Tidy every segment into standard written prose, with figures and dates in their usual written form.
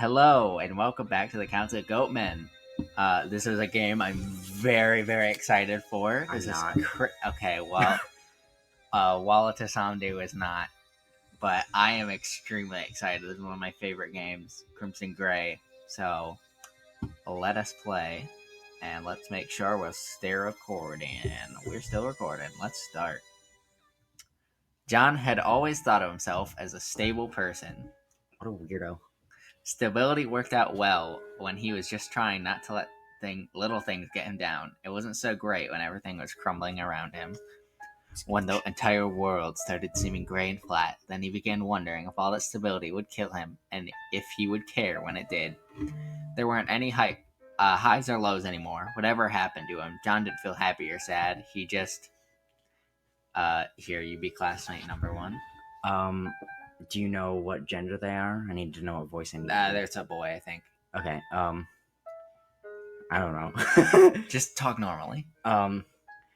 Hello and welcome back to the Council of Goatmen. This is a game I'm very, very excited for. I'm This not. is okay. Well, Walla Tasamdu is not, but I am extremely excited. This is one of my favorite games, Crimson Gray. So let us play, and let's make sure we're still recording. We're still recording. Let's start. John had always thought of himself as a stable person. What a weirdo. Stability worked out well when he was just trying not to let little things get him down. It wasn't so great when everything was crumbling around him. When the entire world started seeming gray and flat, then he began wondering if all that stability would kill him, and if he would care when it did. There weren't any highs or lows anymore. Whatever happened to him, John didn't feel happy or sad. He just... here, you be classmate number one. Do you know what gender they are? I need to know what voice I need. There's a boy, I think. Okay, I don't know. Just talk normally.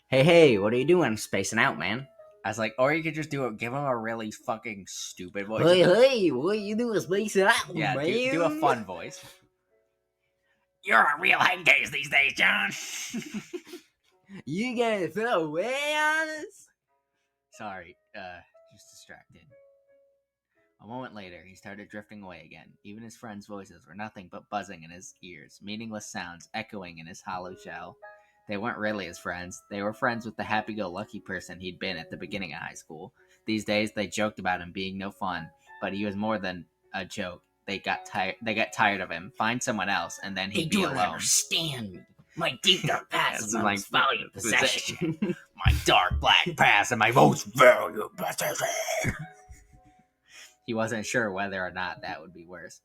Hey, what are you doing? Spacing out, man. I was like, or you could just give him a really fucking stupid voice. Hey, what are you doing? Spacing out, yeah, man. Do a fun voice. You're a real head case these days, John. You gonna throw away on us? Sorry, just distracted. A moment later, he started drifting away again. Even his friends' voices were nothing but buzzing in his ears, meaningless sounds echoing in his hollow shell. They weren't really his friends. They were friends with the happy-go-lucky person he'd been at the beginning of high school. These days, they joked about him being no fun, but he was more than a joke. They got tired of him. Find someone else, and then he'd be alone. They don't understand me. My deep dark past is my most valuable possession. My dark black past and my most valuable possession. He wasn't sure whether or not that would be worse.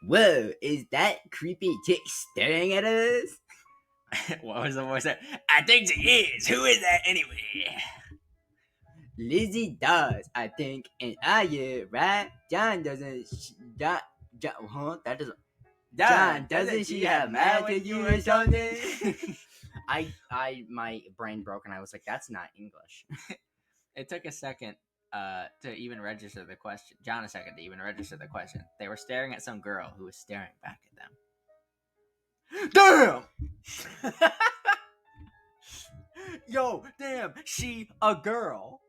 Whoa, is that creepy chick staring at us? What was the voice there? I think she is. Who is that anyway? Lizzie does, I think, and right? John doesn't. John, that doesn't. John, doesn't she have mad at you or something? My brain broke and I was like, that's not English. It took a second to even register the question. John a second to even register the question. They were staring at some girl who was staring back at them. Damn! Yo, damn, she a girl.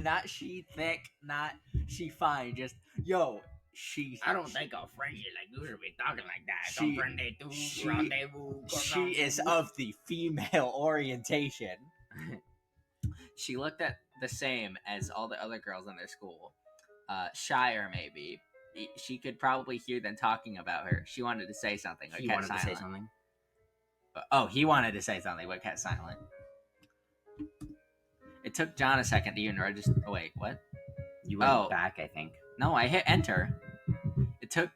not she thick, not she fine, just, yo, she... I don't think a French like you should be talking like that. She is of the female orientation. She looked at the same as all the other girls in their school. Shyer, maybe. She could probably hear them talking about her. She wanted to say something, but kept silent. To say something? Oh, he wanted to say something, but kept silent. It took John a second to even register. Oh, wait, what? You went back, I think. No, I hit enter. It took...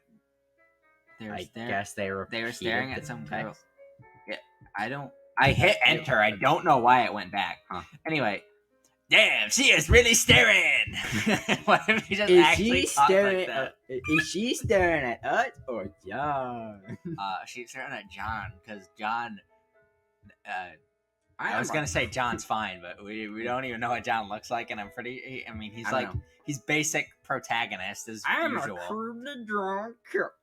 I guess they were staring at some girl. Yeah, I hit enter. I don't know why it went back. Huh. Anyway... Damn, she is really staring. What if he just actually staring? Is she staring at us or John? She's staring at John because John. I was gonna say John's fine, but we don't even know what John looks like, and I'm pretty. I mean, he's basic protagonist as usual.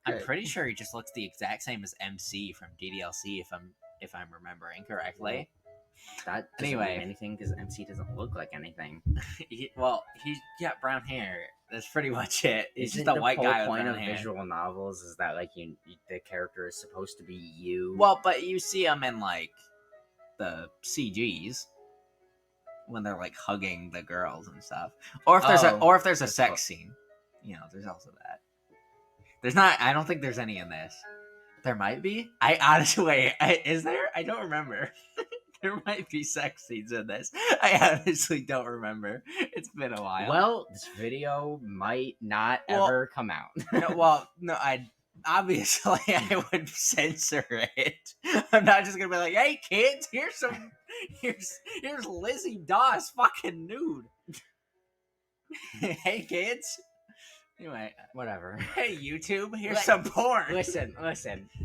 I'm pretty sure he just looks the exact same as MC from DDLC, if I'm remembering correctly. That doesn't mean anything because MC doesn't look like anything. He's got brown hair. That's pretty much it. He's just a white guy with brown hair. The point of visual novels is that the character is supposed to be you. Well, but you see them in the CGs when they're hugging the girls and stuff, or if there's a sex scene. There's also that. There's not. I don't think there's any in this. There might be. I honestly is there? I don't remember. There might be sex scenes in this. I honestly don't remember. It's been a while. Well, this video might not ever come out. Obviously I would censor it. I'm not just gonna be like, hey kids, here's Lizzie Doss fucking nude. Hey kids. Anyway, whatever. Hey YouTube, here's some porn. Listen.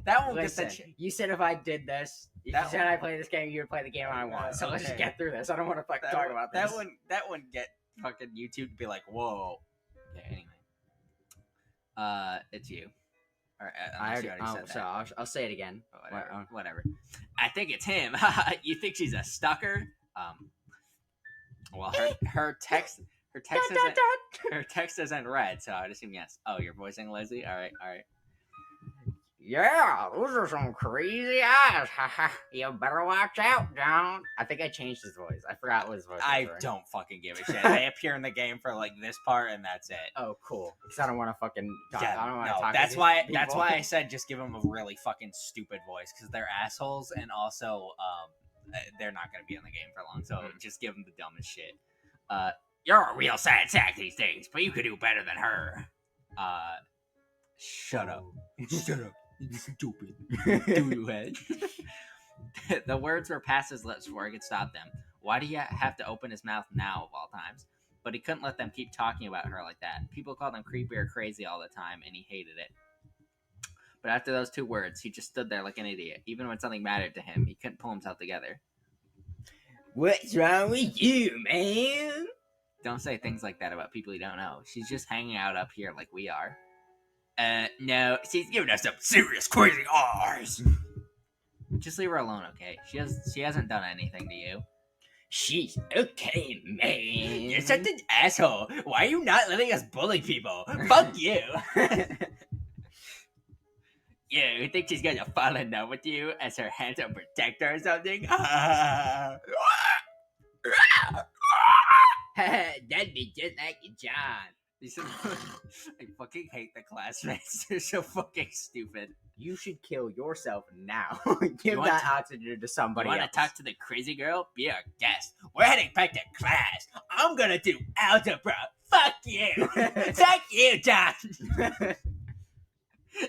That won't get you said if I did this, I play this game, you would play the game I want. So let's just get through this. I don't want to talk about this. That wouldn't get fucking YouTube to be like, whoa. Okay, anyway. It's you. Or, I unless already, you already said so that. I'll say it again. Whatever. I think it's him. You think she's a stalker? Well, her text her text isn't read, so I'd assume yes. Oh, you're voicing Lizzie. All right. Yeah, those are some crazy eyes. You better watch out, John. I think I changed his voice. I forgot what his voice was. I Right? don't fucking give a shit. They appear in the game for like this part, and that's it. Oh, cool. Because I don't want to fucking talk. Yeah, I don't want to no, talk. that's to why. these That's people. why I said just give them a really fucking stupid voice because they're assholes, and also they're not gonna be in the game for long. So just give them the dumbest shit. You're a real sad sack these days, but you could do better than her. Shut up. Shut up. You stupid. Doo-doo head. The words were past his lips before he could stop them. Why do you have to open his mouth now of all times? But he couldn't let them keep talking about her like that. People called him creepy or crazy all the time, and he hated it. But after those 2 words, he just stood there like an idiot. Even when something mattered to him, he couldn't pull himself together. What's wrong with you, man? Don't say things like that about people you don't know. She's just hanging out up here like we are. No, she's giving us some serious crazy eyes. Just leave her alone, okay? She hasn't done anything to you. She's okay, man. You're such an asshole. Why are you not letting us bully people? Fuck you. Yeah, you think she's gonna fall in love with you as her handsome protector or something? That'd be just like John. I fucking hate the classmates. They're so fucking stupid. You should kill yourself now. You Give want that to- oxygen to somebody You want else. to talk to the crazy girl? Be our guest. We're heading back to class. I'm gonna do algebra. Fuck you. Fuck you, John.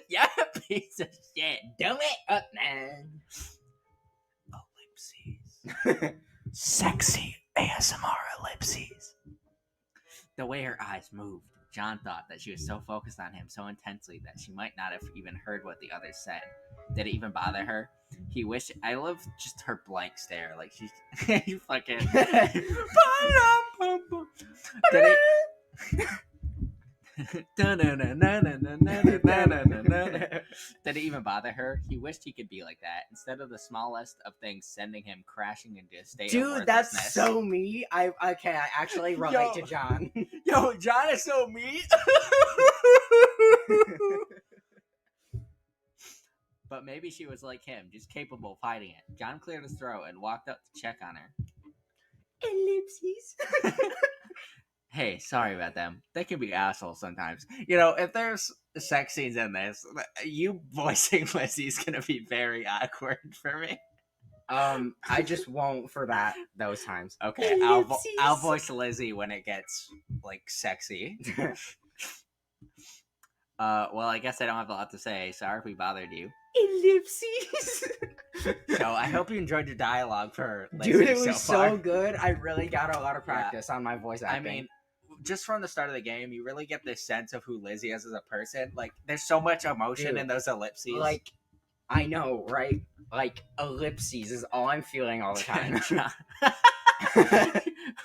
You're a piece of shit. Do it up, man. Ellipses. Sexy ASMR ellipses. The way her eyes moved, John thought that she was so focused on him so intensely that she might not have even heard what the others said. Did it even bother her? He wished. I love just her blank stare. Like she's fucking. Did it? Did it even bother her? He wished he could be like that. Instead of the smallest of things sending him crashing into a state of Dude, that's worthlessness. so me. I actually relate to John. Yo, John is so mean. But maybe she was like him, just capable of hiding it. John cleared his throat and walked up to check on her. Ellipses. Hey, sorry about them. They can be assholes sometimes. You know, if there's sex scenes in this, you voicing Lizzie's gonna be very awkward for me. I just won't for those times. Okay, I'll voice Lizzie when it gets like sexy. Well, I guess I don't have a lot to say. Sorry if we bothered you. Ellipses. So I hope you enjoyed your dialogue for Lizzie. Dude, it was so far. so good. I really got a lot of practice on my voice acting. I mean, just from the start of the game, you really get this sense of who Lizzie is as a person. Like, there's so much emotion Dude, in those ellipses. like, I know, right? Like, ellipses is all I'm feeling all the time.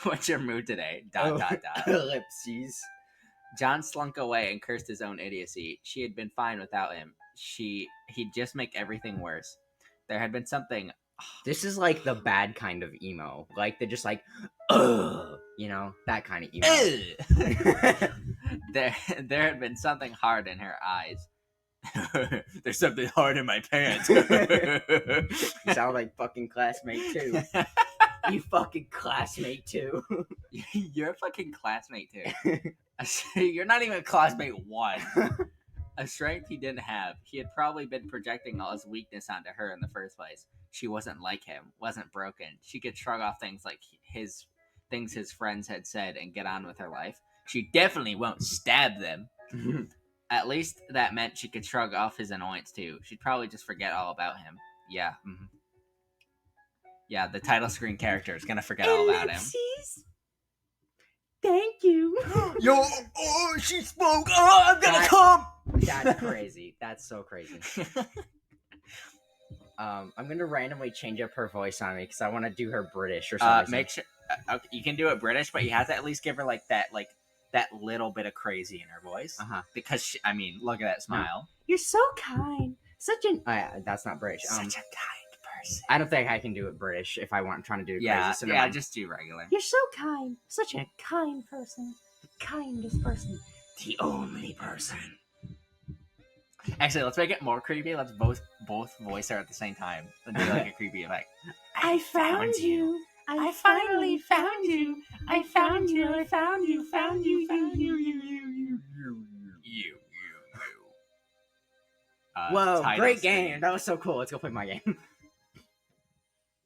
What's your mood today? ... Ellipses. John slunk away and cursed his own idiocy. She had been fine without him. He'd just make everything worse. There had been something. This is like the bad kind of emo. Like, they're just like, ugh, you know, that kind of emo. There had been something hard in her eyes. There's something hard in my pants. You sound like fucking classmate too. You fucking classmate too. You're a fucking classmate too. You're not even classmate 1. A strength he didn't have. He had probably been projecting all his weakness onto her in the first place. She wasn't like him, wasn't broken. She could shrug off things like his friends had said and get on with her life. She definitely won't stab them. At least that meant she could shrug off his annoyance too. She'd probably just forget all about him. Yeah. Mm-hmm. Yeah, the title screen character is gonna forget all about him. Thank you. Yo, oh, she spoke. Oh, I'm gonna come. That's crazy. That's so crazy. I'm gonna randomly change up her voice on me because I want to do her British or something. Make sure okay, you can do it British, but you have to at least give her like that, like that little bit of crazy in her voice. Because, look at that smile. You're so kind. Such an... that's not British. Such a kind person. I don't think I can do it British if I want trying to do it Yeah, crazy. So yeah, just do regular. You're so kind. Such a kind person. The kindest person. The only person. Actually, let's make it more creepy. Let's both voice her at the same time and do like a creepy effect. I found you. I finally found you. I found you. I found you. Found you. Found you. You. Whoa, great screen. game. That was so cool. Let's go play my game.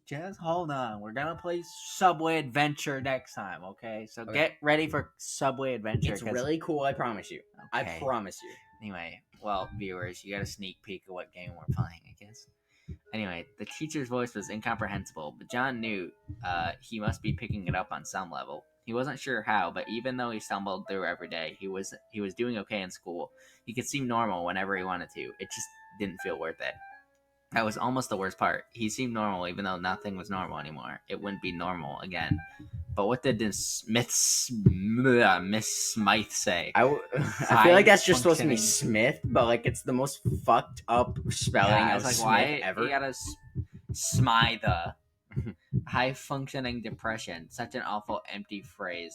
Just hold on. We're going to play Subway Adventure next time, okay? So get ready for Subway Adventure. It's really cool, I promise you. Okay. I promise you. Anyway, well, viewers, you got a sneak peek of what game we're playing, I guess. Anyway, the teacher's voice was incomprehensible, but John knew he must be picking it up on some level. He wasn't sure how, but even though he stumbled through every day, he was doing okay in school. He could seem normal whenever he wanted to. It just didn't feel worth it. That was almost the worst part. He seemed normal even though nothing was normal anymore. It wouldn't be normal again. But what did Miss Smythe say? I feel like that's just supposed to be Smith, but like it's the most fucked up spelling of Smith why ever. You gotta Smythe. High functioning depression. Such an awful empty phrase.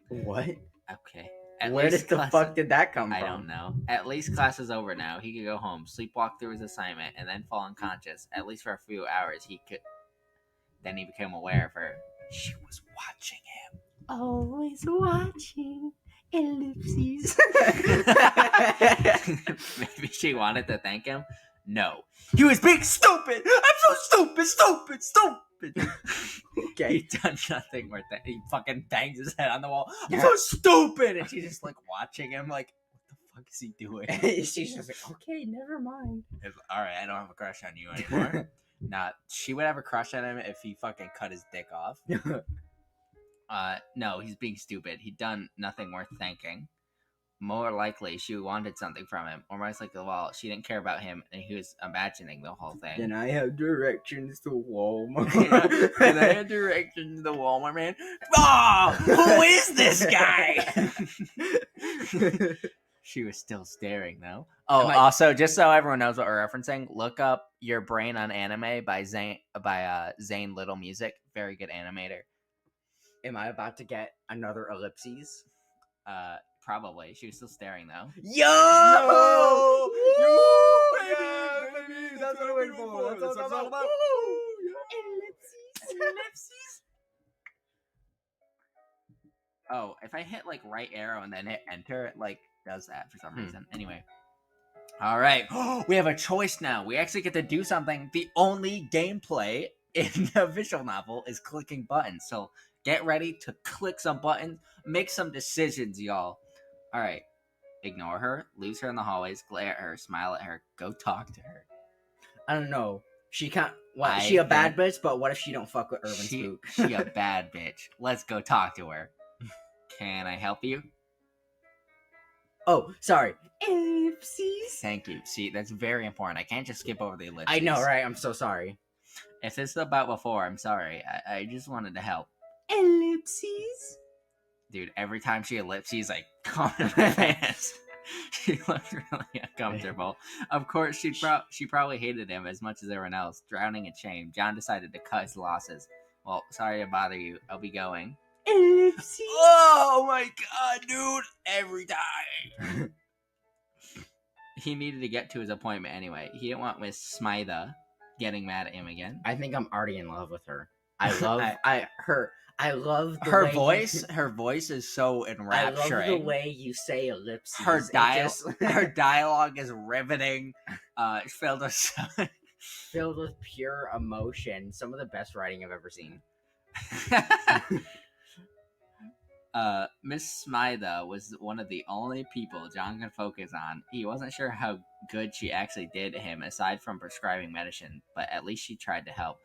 What? Okay. Where the fuck did that come from? I don't know. At least class is over now. He could go home, sleepwalk through his assignment, and then fall unconscious. At least for a few hours, he could. Then he became aware of her. She was watching him. Always watching. Ellipsis. Maybe she wanted to thank him. No. He was being stupid. I'm so stupid. Okay. He done nothing worth it. He fucking bangs his head on the wall. I'm so stupid. And she's just like watching him like, what the fuck is he doing? She's just like, okay, never mind. Alright, I don't have a crush on you anymore. Nah, she would have a crush on him if he fucking cut his dick off. No, he's being stupid. He'd done nothing worth thanking. More likely, she wanted something from him. Or most likely, well, she didn't care about him, and he was imagining the whole thing. Then I have directions to Walmart. Then I have directions to Walmart, man. Oh, who is this guy? She was still staring, though. Oh, also, just so everyone knows what we're referencing, look up Your Brain on Anime by Zane Little Music. Very good animator. Am I about to get another ellipses? Probably. She was still staring, though. Yo! Baby! That's what I'm waiting for. That's what it's all about. Ellipses. Oh, if I hit, like, right arrow and then hit enter, it, like, does that for some reason. Anyway. All right. We have a choice now. We actually get to do something. The only gameplay in the visual novel is clicking buttons. So get ready to click some buttons. Make some decisions, y'all. All right. Ignore her. Lose her in the hallways. Glare at her. Smile at her. Go talk to her. I don't know. She can't... What? She a bad bitch, but what if she don't fuck with Urban Spook? She a bad bitch. Let's go talk to her. Can I help you? Oh, sorry. Ellipses. Thank you. See, that's very important. I can't just skip over the ellipses. I know, right? I'm so sorry. If this is about before, I'm sorry. I just wanted to help. Ellipses. Dude, every time she ellipses, I calm in my pants. She looked really uncomfortable. Of course, she probably hated him as much as everyone else. Drowning in shame, John decided to cut his losses. Well, sorry to bother you. I'll be going. Ellipses. Oh my god, dude! Every time. He needed to get to his appointment anyway. He didn't want Miss Smythe getting mad at him again. I think I'm already in love with her. I love I love the her way voice. Her voice is so enrapturing. I love the way you say ellipses. Her dialogue is riveting. Filled with pure emotion. Some of the best writing I've ever seen. Miss Smythe was one of the only people John could focus on. He wasn't sure how good she actually did him, aside from prescribing medicine, but at least she tried to help.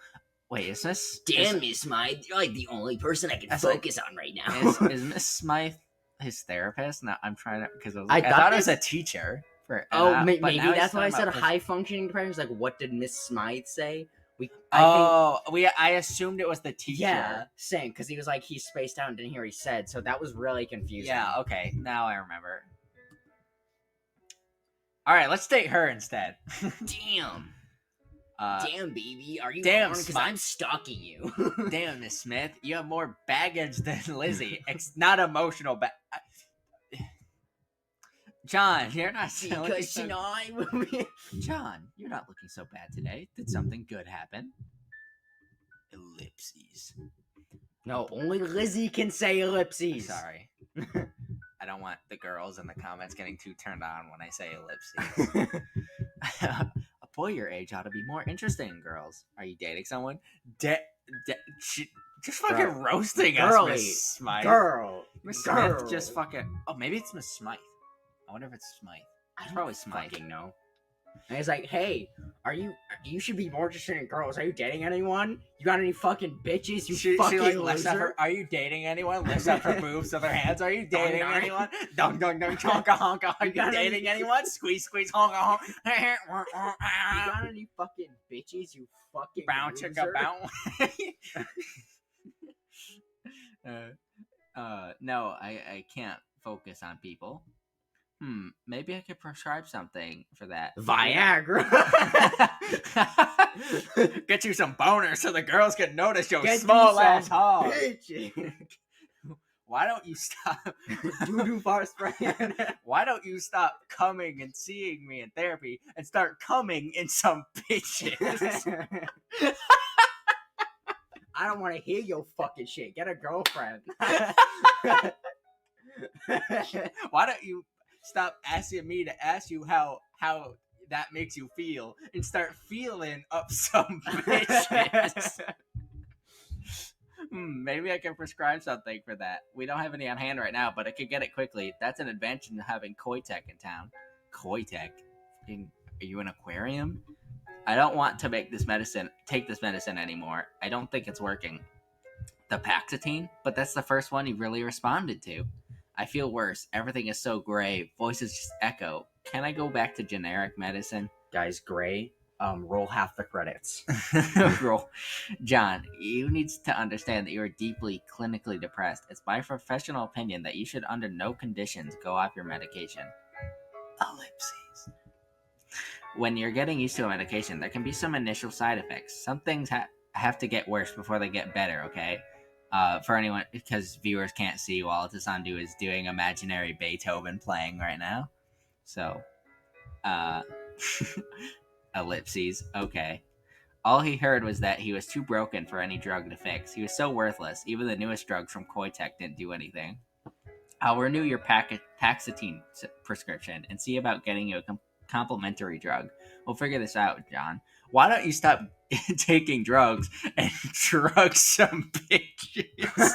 Wait, is Miss... Damn, Miss Smythe, you're like the only person I can focus on right now. Is Miss Smythe his therapist? No, I'm trying to... Because I thought it was a teacher. Maybe that's why I said high-functioning depression. Like, what did Miss Smythe say? I assumed it was the teacher. Yeah, same, because he was like, he spaced out and didn't hear what he said, so that was really confusing. Yeah, okay, now I remember. Alright, let's date her instead. Damn. Damn, baby, are you damn, Because Smith. I'm stalking you. Damn, Miss Smith, you have more baggage than Lizzie. Not emotional John, you're not because she know I John, you're not looking so bad today. Did something good happen? Ellipses. No, only Lizzie can say ellipses. Sorry. I don't want the girls in the comments getting too turned on when I say ellipses. A boy your age ought to be more interesting in girls. Are you dating someone? Just fucking roasting us, Miss Smythe. Girl. Miss Smith just fucking... Oh, maybe it's Miss Smythe. I wonder if it's Smythe. I don't probably Smythe. fucking know. And he's like, hey, you should be more interested in girls. Are you dating anyone? You got any fucking bitches? You fucking like, loser? Are you dating anyone? Lifts up her boobs with her hands. Are you dating anyone? Dong, dong, dong, honka, honka. Are you dating anyone? Squeeze, squeeze, honka, honka. You got any fucking bitches? You fucking bounce, chicka, bounce. No, I can't focus on people. Maybe I could prescribe something for that. Viagra. Get you some boners so the girls can notice your small ass hog. Why don't you stop? Doo-doo fart spray. Why don't you stop coming and seeing me in therapy and start coming in some bitches? I don't want to hear your fucking shit. Get a girlfriend. Why don't you stop asking me to ask you how that makes you feel and start feeling up some bitches? Maybe I can prescribe something for that. We don't have any on hand right now, but I could get it quickly. That's an advantage in having Koitek in town. Koitek? Are you an aquarium? I don't want to take this medicine anymore. I don't think it's working. The Paxatine? But that's the first one he really responded to. I feel worse. Everything is so gray. Voices just echo. Can I go back to generic medicine? Guys, gray. Roll half the credits. Roll. John, you need to understand that you are deeply clinically depressed. It's my professional opinion that you should under no conditions go off your medication. Ellipses. When you're getting used to a medication, there can be some initial side effects. Some things have to get worse before they get better, okay? For anyone, because viewers can't see while Tasandu is doing imaginary Beethoven playing right now. So, ellipses, okay. All he heard was that he was too broken for any drug to fix. He was so worthless. Even the newest drugs from Koitek didn't do anything. I'll renew your Paxatine prescription and see about getting you a complimentary drug. We'll figure this out, John. Why don't you stop taking drugs and drug some bitches?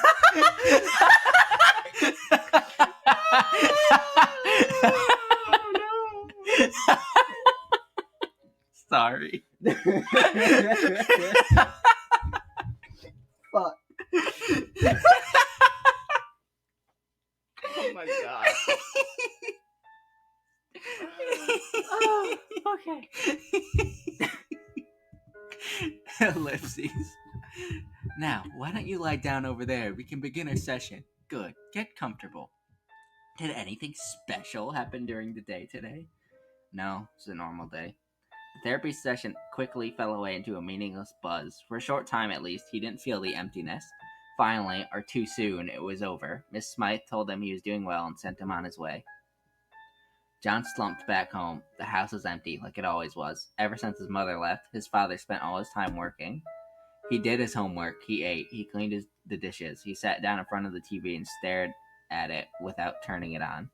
Oh, no. Sorry. Fuck. Oh my god. Oh, okay. Ellipses. Now, why don't you lie down over there? We can begin our session. Good. Get comfortable. Did anything special happen during the day today? No, it's a normal day. The therapy session quickly fell away into a meaningless buzz. For a short time, at least, he didn't feel the emptiness. Finally, or too soon, it was over. Miss Smythe told him he was doing well and sent him on his way. John slumped back home. The house was empty, like it always was. Ever since his mother left, his father spent all his time working. He did his homework, he ate, he cleaned the dishes, he sat down in front of the TV and stared at it without turning it on.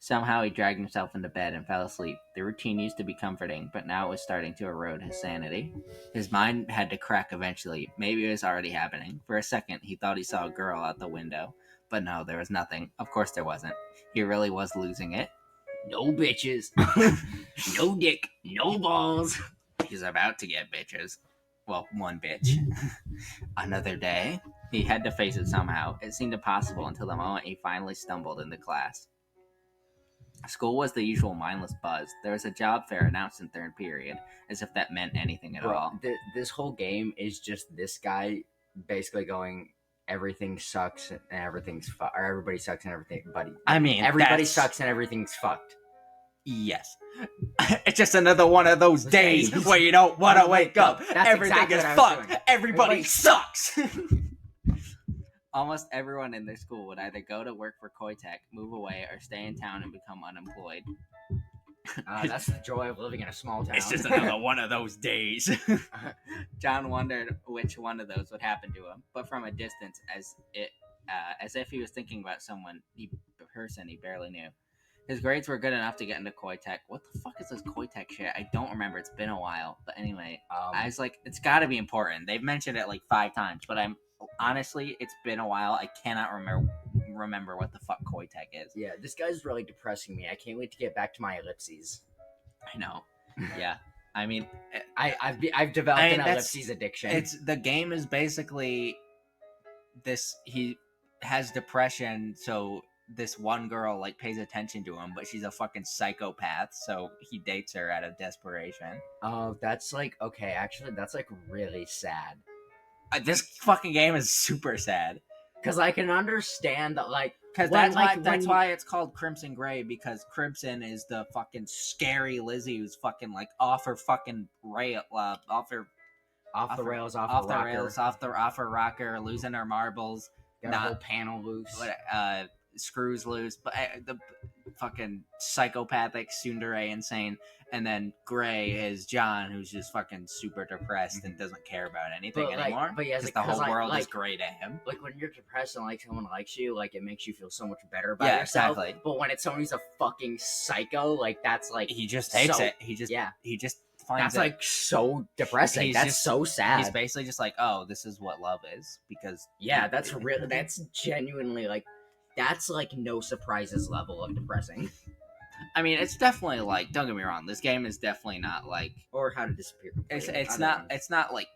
Somehow he dragged himself into bed and fell asleep. The routine used to be comforting, but now it was starting to erode his sanity. His mind had to crack eventually. Maybe it was already happening. For a second, he thought he saw a girl out the window. But no, there was nothing. Of course there wasn't. He really was losing it. No bitches. No dick. No balls. He's about to get bitches. Well, one bitch. Another day. He had to face it somehow. It seemed impossible until the moment he finally stumbled into class. School was the usual mindless buzz. There was a job fair announced in third period, as if that meant anything at all. This whole game is just this guy basically going, everything sucks and everything's fucked, or everybody sucks and everything. Buddy, I mean, everybody sucks and everything's fucked. Yes. It's just another one of those days where you don't want to wake up. Everything is fucked. Everybody sucks. Almost everyone in their school would either go to work for Koitek, move away, or stay in town and become unemployed. That's the joy of living in a small town. It's just another one of those days. John wondered which one of those would happen to him, but from a distance, as if he was thinking about person he barely knew. His grades were good enough to get into Koitek. What the fuck is this Koitek shit? I don't remember. It's been a while. But anyway, I was like, it's got to be important. They've mentioned it like 5 times, but honestly, it's been a while. I cannot remember what the fuck Koitek is. Yeah, this guy's really depressing me. I can't wait to get back to my ellipses. I know. Yeah. I mean, I've developed an ellipses addiction. The game is basically this. He has depression, so this one girl like pays attention to him, but she's a fucking psychopath, so he dates her out of desperation. Oh, that's like, okay, actually that's like really sad. This fucking game is super sad. Because I can understand that, like, because that's why it's called Crimson Gray, because Crimson is the fucking scary Lizzie who's fucking like off her fucking rail, off her rocker, losing her marbles, got a whole panel loose, screws loose, but the fucking psychopathic tsundere insane, and then Gray is John, who's just fucking super depressed and doesn't care about anything anymore. But yeah, because the whole world is gray to him. Like when you're depressed and like someone likes you, like it makes you feel so much better about yourself. Exactly. But when it's someone who's a fucking psycho, like that's like he just hates it. He just finds that's like so depressing. That's so sad. He's basically just like, oh, this is what love is, because that's really that's genuinely like. That's like no surprises level of depressing. I mean, it's definitely like, don't get me wrong, this game is definitely not like, or How to Disappear. It's not like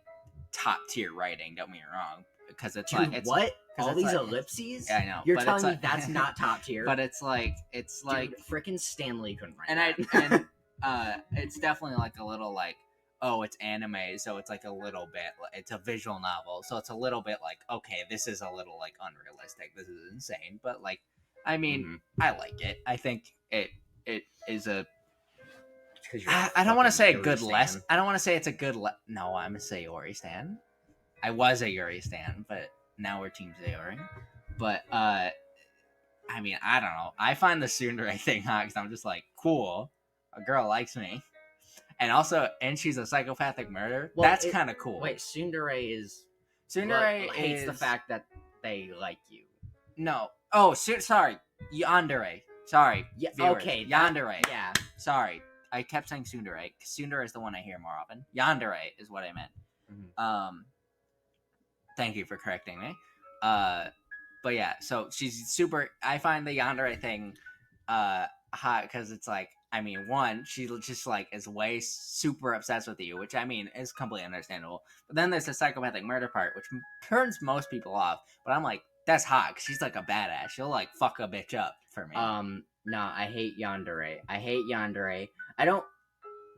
top tier writing. Don't get me wrong, because it's dude, like it's what all these ellipses. Yeah, I know. You're telling me that's not top tier. But it's like freaking Stanley couldn't write. And it's definitely like a little like, oh, it's anime, so it's like a little bit, it's a visual novel, so it's a little bit like, okay, this is a little like unrealistic, this is insane, but like, I mean, I like it. I think it is a, I don't want to say a good lesson. I don't want to say it's a good no, I'm gonna say Yuri stan. I was a Yuri stan, but now we're Team Sayori. But I mean, I don't know, I find the tsundere thing hot because I'm just like, cool, a girl likes me. And she's a psychopathic murderer. Well, that's kind of cool. Wait, Tsundere hates the fact that they like you. No. Oh, sorry. Yandere. Sorry. Yeah. Viewers. Okay. Yandere. Yeah. Sorry. I kept saying Tsundere. Tsundere is the one I hear more often. Yandere is what I meant. Mm-hmm. Thank you for correcting me. But yeah, so she's super. I find the Yandere thing hot because it's like, I mean, one, she just like is way super obsessed with you, which I mean is completely understandable. But then there's the psychopathic murder part, which turns most people off. But I'm like, that's hot because she's like a badass. She'll like fuck a bitch up for me. No, I hate Yandere. I don't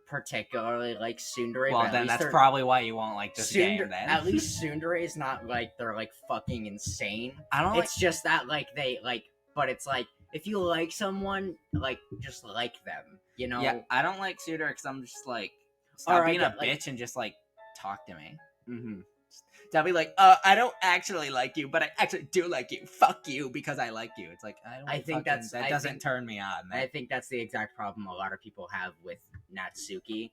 particularly like Tsundere. Well, then that's probably why you won't like this game. Then at least Tsundere is not like they're like fucking insane. It's just that like they like, but it's like, if you like someone, like, just like them, you know? Yeah, I don't like Tsundere because I'm just like, stop being a bitch and just, like, talk to me. Mm-hmm. Stop being like, I don't actually like you, but I actually do like you. Fuck you because I like you. It's like, that doesn't turn me on. I think that's the exact problem a lot of people have with Natsuki.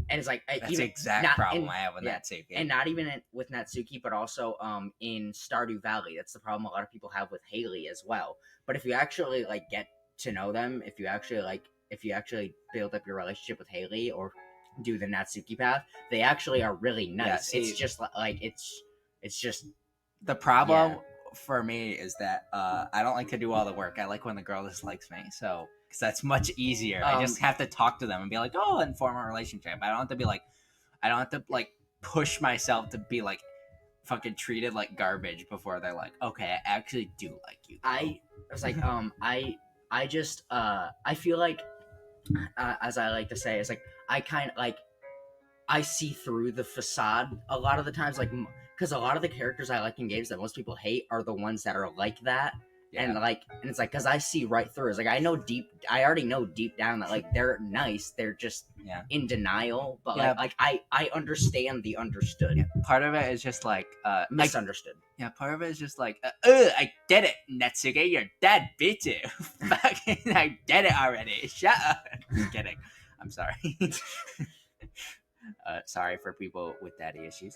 And it's like, that's the exact problem I have with Natsuki. And not even with Natsuki, but also in Stardew Valley. That's the problem a lot of people have with Haley as well. But if you actually like get to know them, if you actually build up your relationship with Haley or do the Natsuki path, they actually are really nice. Yeah, it's just like it's just the problem for me is that I don't like to do all the work. I like when the girl just likes me, so because that's much easier. I just have to talk to them and be like, oh, and form a relationship. I don't have to push myself to be like fucking treated like garbage before they're like, okay, I actually do like you. I was like, I just I feel like as I like to say, it's like I kind of like I see through the facade a lot of the times, like because a lot of the characters I like in games that most people hate are the ones that are like that. Yeah. And it's like because I see right through. It's like I already know deep down that like they're nice. They're just Yeah. in denial. But Yeah. I understand the understood. Yeah. Part of it is just like Misunderstood. part of it is just like I did it, Netsuke. Your dad beat you. Fucking, I did it already. Shut up. Just kidding. I'm sorry. Sorry for people with daddy issues.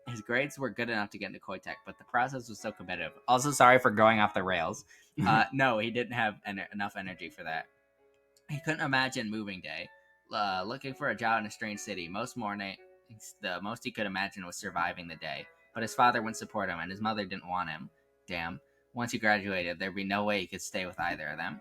His grades were good enough to get into Koitek, but the process was so competitive. Also, sorry for going off the rails. No, he didn't have enough energy for that. He couldn't imagine moving day. Looking for a job in a strange city. Most mornings, the most he could imagine was surviving the day. But his father wouldn't support him, and his mother didn't want him. Damn. Once he graduated, there'd be no way he could stay with either of them.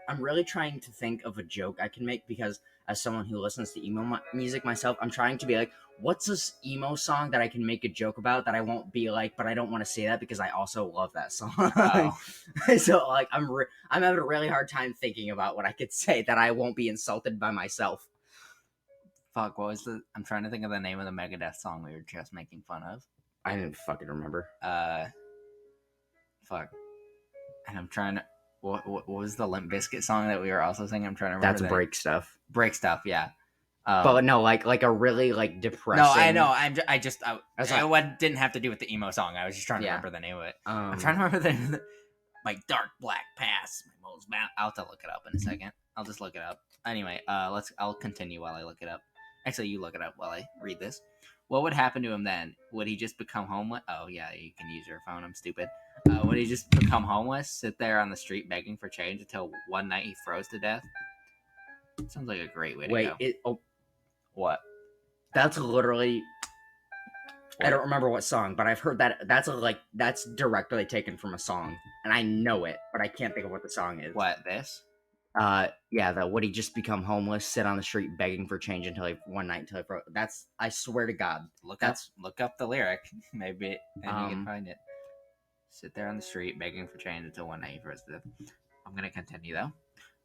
I'm really trying to think of a joke I can make because as someone who listens to emo music myself, I'm trying to be like, what's this emo song that I can make a joke about that I won't be like, but I don't want to say that because I also love that song. Oh. So like I'm having a really hard time thinking about what I could say that I won't be insulted by myself. Fuck, what was the... I'm trying to think of the name of the Megadeth song we were just making fun of. I didn't fucking remember. Fuck. And I'm trying to... What was the Limp Bizkit song that we were also singing? I'm trying to remember. That's Break Stuff. Break Stuff, yeah. But no, like a really like depressing. No, I know. I didn't have to do with the emo song. I was just trying to remember the name of it. I'm trying to remember the like Dark Black Pass. I'll have to look it up in a second. I'll just look it up. Anyway, I'll continue while I look it up. Actually, you look it up while I read this. What would happen to him then? Would he just become homeless? Oh yeah, you can use your phone. I'm stupid. Would he just become homeless, sit there on the street begging for change until one night he froze to death? Sounds like a great way to go. What? That's literally... I don't remember what song, but I've heard that. That's directly taken from a song, and I know it, but I can't think of what the song is. What, this? Yeah, would he just become homeless, sit on the street begging for change until he froze? That's, I swear to God. Look up the lyric, maybe, and you can find it. Sit there on the street begging for change until one night he froze to death. I'm gonna continue though.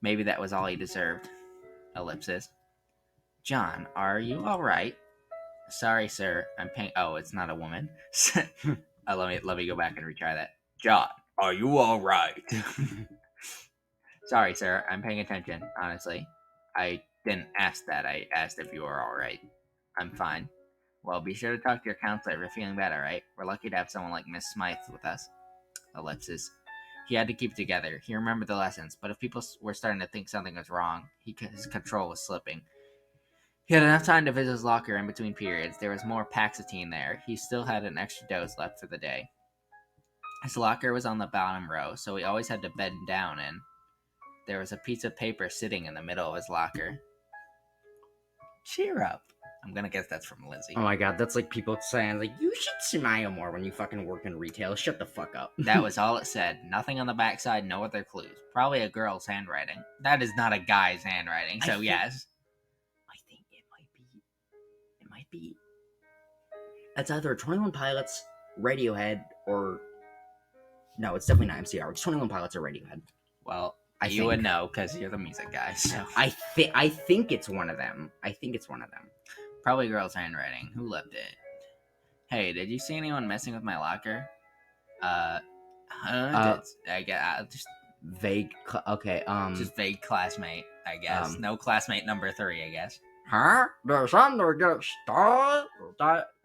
Maybe that was all he deserved. Ellipsis. John, are you all right? Sorry, sir. I'm paying. Oh, it's not a woman. Let me go back and retry that. John, are you all right? Sorry, sir. I'm paying attention. Honestly, I didn't ask that. I asked if you were all right. I'm fine. Well, be sure to talk to your counselor if you're feeling bad. All right. We're lucky to have someone like Miss Smythe with us. Ellipsis. He had to keep it together. He remembered the lessons, but if people were starting to think something was wrong, his control was slipping. He had enough time to visit his locker in between periods. There was more Paxatine there. He still had an extra dose left for the day. His locker was on the bottom row, so he always had to bend down in. There was a piece of paper sitting in the middle of his locker. Cheer up. I'm gonna guess that's from Lizzie. Oh my God, that's like people saying, like, you should smile more when you fucking work in retail. Shut the fuck up. That was all it said. Nothing on the backside, no other clues. Probably a girl's handwriting. That is not a guy's handwriting, so yes. I think it might be. It's either 21 Pilots, Radiohead, or... No, it's definitely not MCR. It's 21 Pilots or Radiohead. Well, you would know because you're the music guy. So I think it's one of them. Probably girl's handwriting. Who left it? Hey, did you see anyone messing with my locker? I guess just vague. Okay. Just vague classmate. I guess no classmate number 3. I guess. Huh? There's something to get started.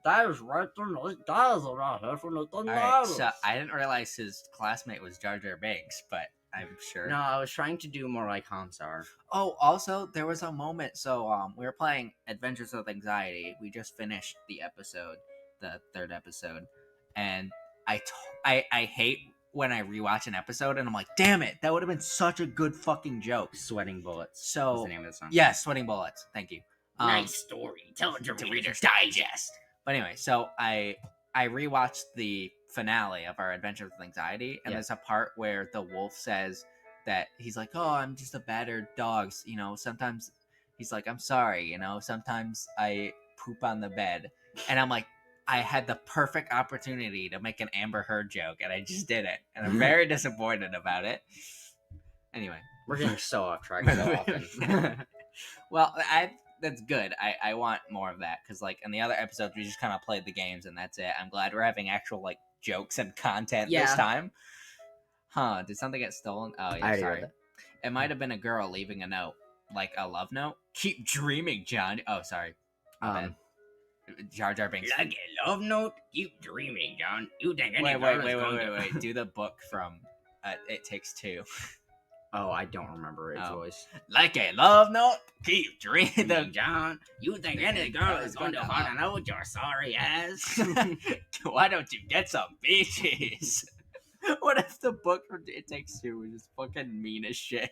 That is right from the guys around here from the Alright, so I didn't realize his classmate was Jar Jar Binks, but I'm sure. No, I was trying to do more like Hansar. Oh, also, there was a moment, so, we were playing Adventures with Anxiety. We just finished the episode, the 3rd episode, and I hate when I rewatch an episode, and I'm like, damn it, that would have been such a good fucking joke. Sweating Bullets. So, is the name of the song. Yeah, Sweating Bullets. Thank you. Nice story. Tell it to Reader's Digest. But anyway, so I rewatched the finale of our Adventures with Anxiety, and there's a part where the wolf says that he's like, oh, I'm just a battered dog, you know, sometimes he's like, I'm sorry, you know, sometimes I poop on the bed, and I'm like, I had the perfect opportunity to make an Amber Heard joke, and I just did it, and I'm very disappointed about it. Anyway, We're getting so off track so often. well, that's good. I want more of that because like in the other episodes we just kind of played the games and that's it. I'm glad we're having actual like jokes and content this Yeah. time. Huh? Did something get stolen? Oh I yeah, already sorry. read It might have been a girl leaving a note, like a love note. Keep dreaming, John. Oh, sorry. My bad. Jar Jar Binks. Like a love note, keep dreaming, John. You think any Wait, girl wait, is wait, going wait, to... wait, wait. Do the book from It Takes Two. Oh, I don't remember its voice. Like a love note, keep dreaming, John. You think any girl is going to want to know what your sorry ass? Why don't you get some beaches? What if the book from It Takes Two was just fucking mean as shit?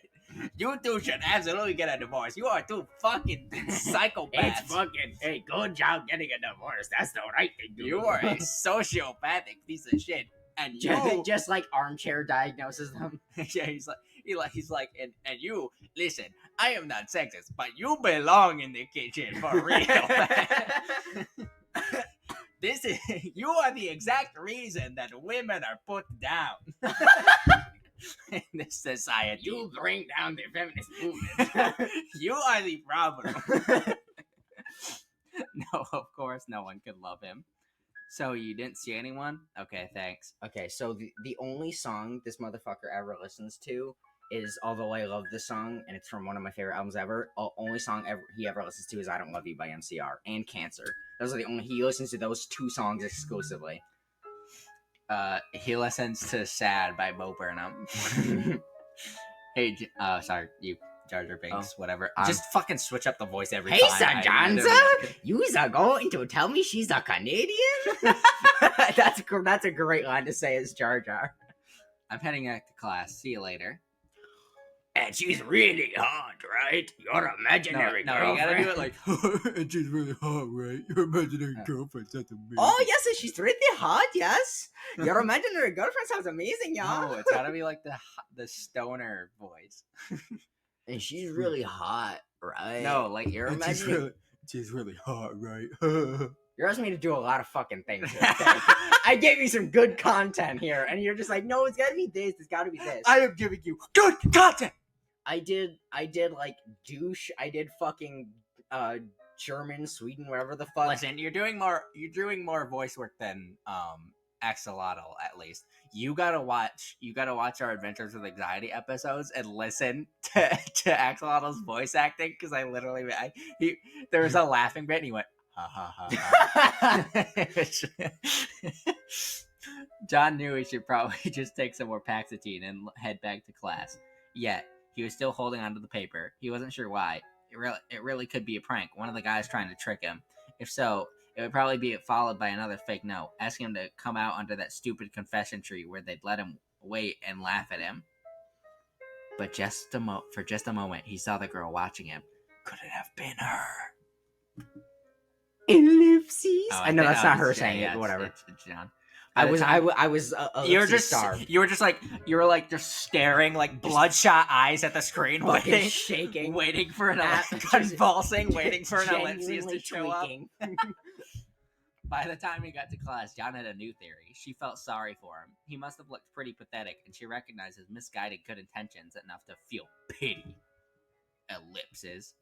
You two should absolutely get a divorce. You are two fucking psychopaths. It's fucking, hey, good job getting a divorce. That's the right thing to do. You are a sociopathic piece of shit. And you just like armchair diagnoses them. yeah, he's like, and you listen. I am not sexist, but you belong in the kitchen for real. This is you are the exact reason that women are put down in this society. You bring down the feminist movement. You are the problem. No, of course, no one could love him. So you didn't see anyone? Okay, thanks. Okay, so the only song this motherfucker ever listens to is Although I Love This Song, and it's from one of my favorite albums ever. Only song he ever listens to is I Don't Love You by MCR and Cancer. Those are the only, he listens to those two songs exclusively. He listens to Sad by Bo Burnham. Hey, sorry, you Jar Jar Binks, whatever. Just fucking switch up the voice every time. Hey, Sir Johnson! You's going to tell me she's a Canadian? That's a great line to say as Jar Jar. I'm heading back to class. See you later. And she's really hot, right? Your imaginary girlfriend. You gotta do it like, and she's really hot, right? Your imaginary girlfriend sounds amazing. Oh, yes, and she's really hot, yes. Your imaginary girlfriend sounds amazing, y'all. No, it's gotta be like the stoner voice. And she's really hot, right? No, like you're imagining. She's really hot, right? You're asking me to do a lot of fucking things here, okay? I gave you some good content here, and you're just like, no, it's gotta be this, it's gotta be this. I am giving you good content! I did like douche, I did fucking German, Sweden, wherever the fuck. Listen, you're doing more voice work than Axolotl, at least. You gotta watch our Adventures with Anxiety episodes and listen to Axolotl's voice acting, because I literally there was a laughing bit and he went ha ha ha. John knew he should probably just take some more Paxatine and head back to class. Yet he was still holding onto the paper. He wasn't sure why. It really could be a prank, one of the guys trying to trick him. If so, it would probably be followed by another fake note, asking him to come out under that stupid confession tree where they'd let him wait and laugh at him. But for just a moment, he saw the girl watching him. Could it have been her? Ellipsis. I know that's not her saying it, but whatever. It's John. I was you were just staring like bloodshot eyes at the screen, fucking shaking, waiting for an convulsing, waiting for an ellipsis to show up. By the time he got to class, John had a new theory. She felt sorry for him. He must have looked pretty pathetic, and she recognized his misguided good intentions enough to feel pity. Ellipses.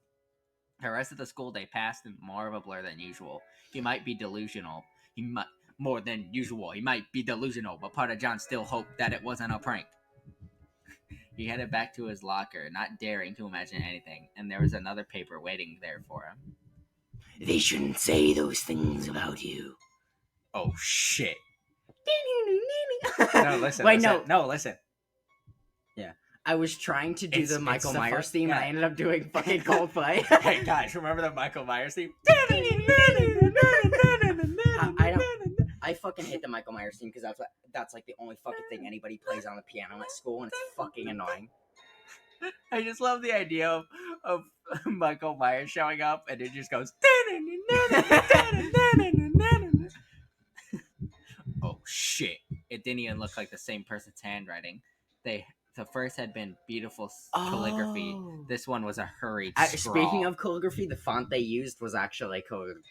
The rest of the school day passed in more of a blur than usual. He might be delusional. More than usual. He might be delusional, but part of John still hoped that it wasn't a prank. He headed back to his locker, not daring to imagine anything, and there was another paper waiting there for him. They shouldn't say those things about you. Oh, shit. No, listen. Wait, listen. No, listen. Yeah. I was trying to do the Michael Myers theme, and I ended up doing fucking Coldplay. Hey, guys, remember the Michael Myers theme? I fucking hate the Michael Myers theme, because that's like the only fucking thing anybody plays on the piano at school, and it's fucking annoying. I just love the idea of Michael Myers showing up, and it just goes... Oh, shit. It didn't even look like the same person's handwriting. The first had been beautiful calligraphy. This one was a hurried scrawl. Speaking of calligraphy, the font they used was actually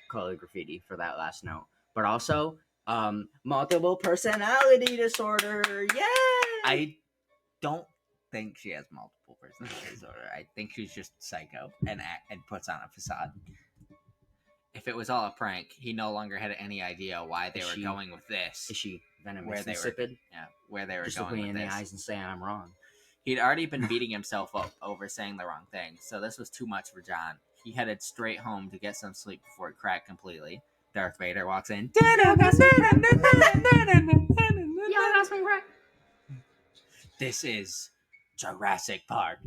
calligraphy for that last note. But also, multiple personality disorder. Yay! I don't think she has multiple multiple personality disorder. I think she's just psycho and puts on a facade. If it was all a prank, he no longer had any idea why they were going with this. Is she venomous where and they insipid? where they were just going look me with in this. the eyes and say I'm wrong. He'd already been beating himself up over saying the wrong thing, so this was too much for John. He headed straight home to get some sleep before it cracked completely. Darth Vader walks in. This is Jurassic Park.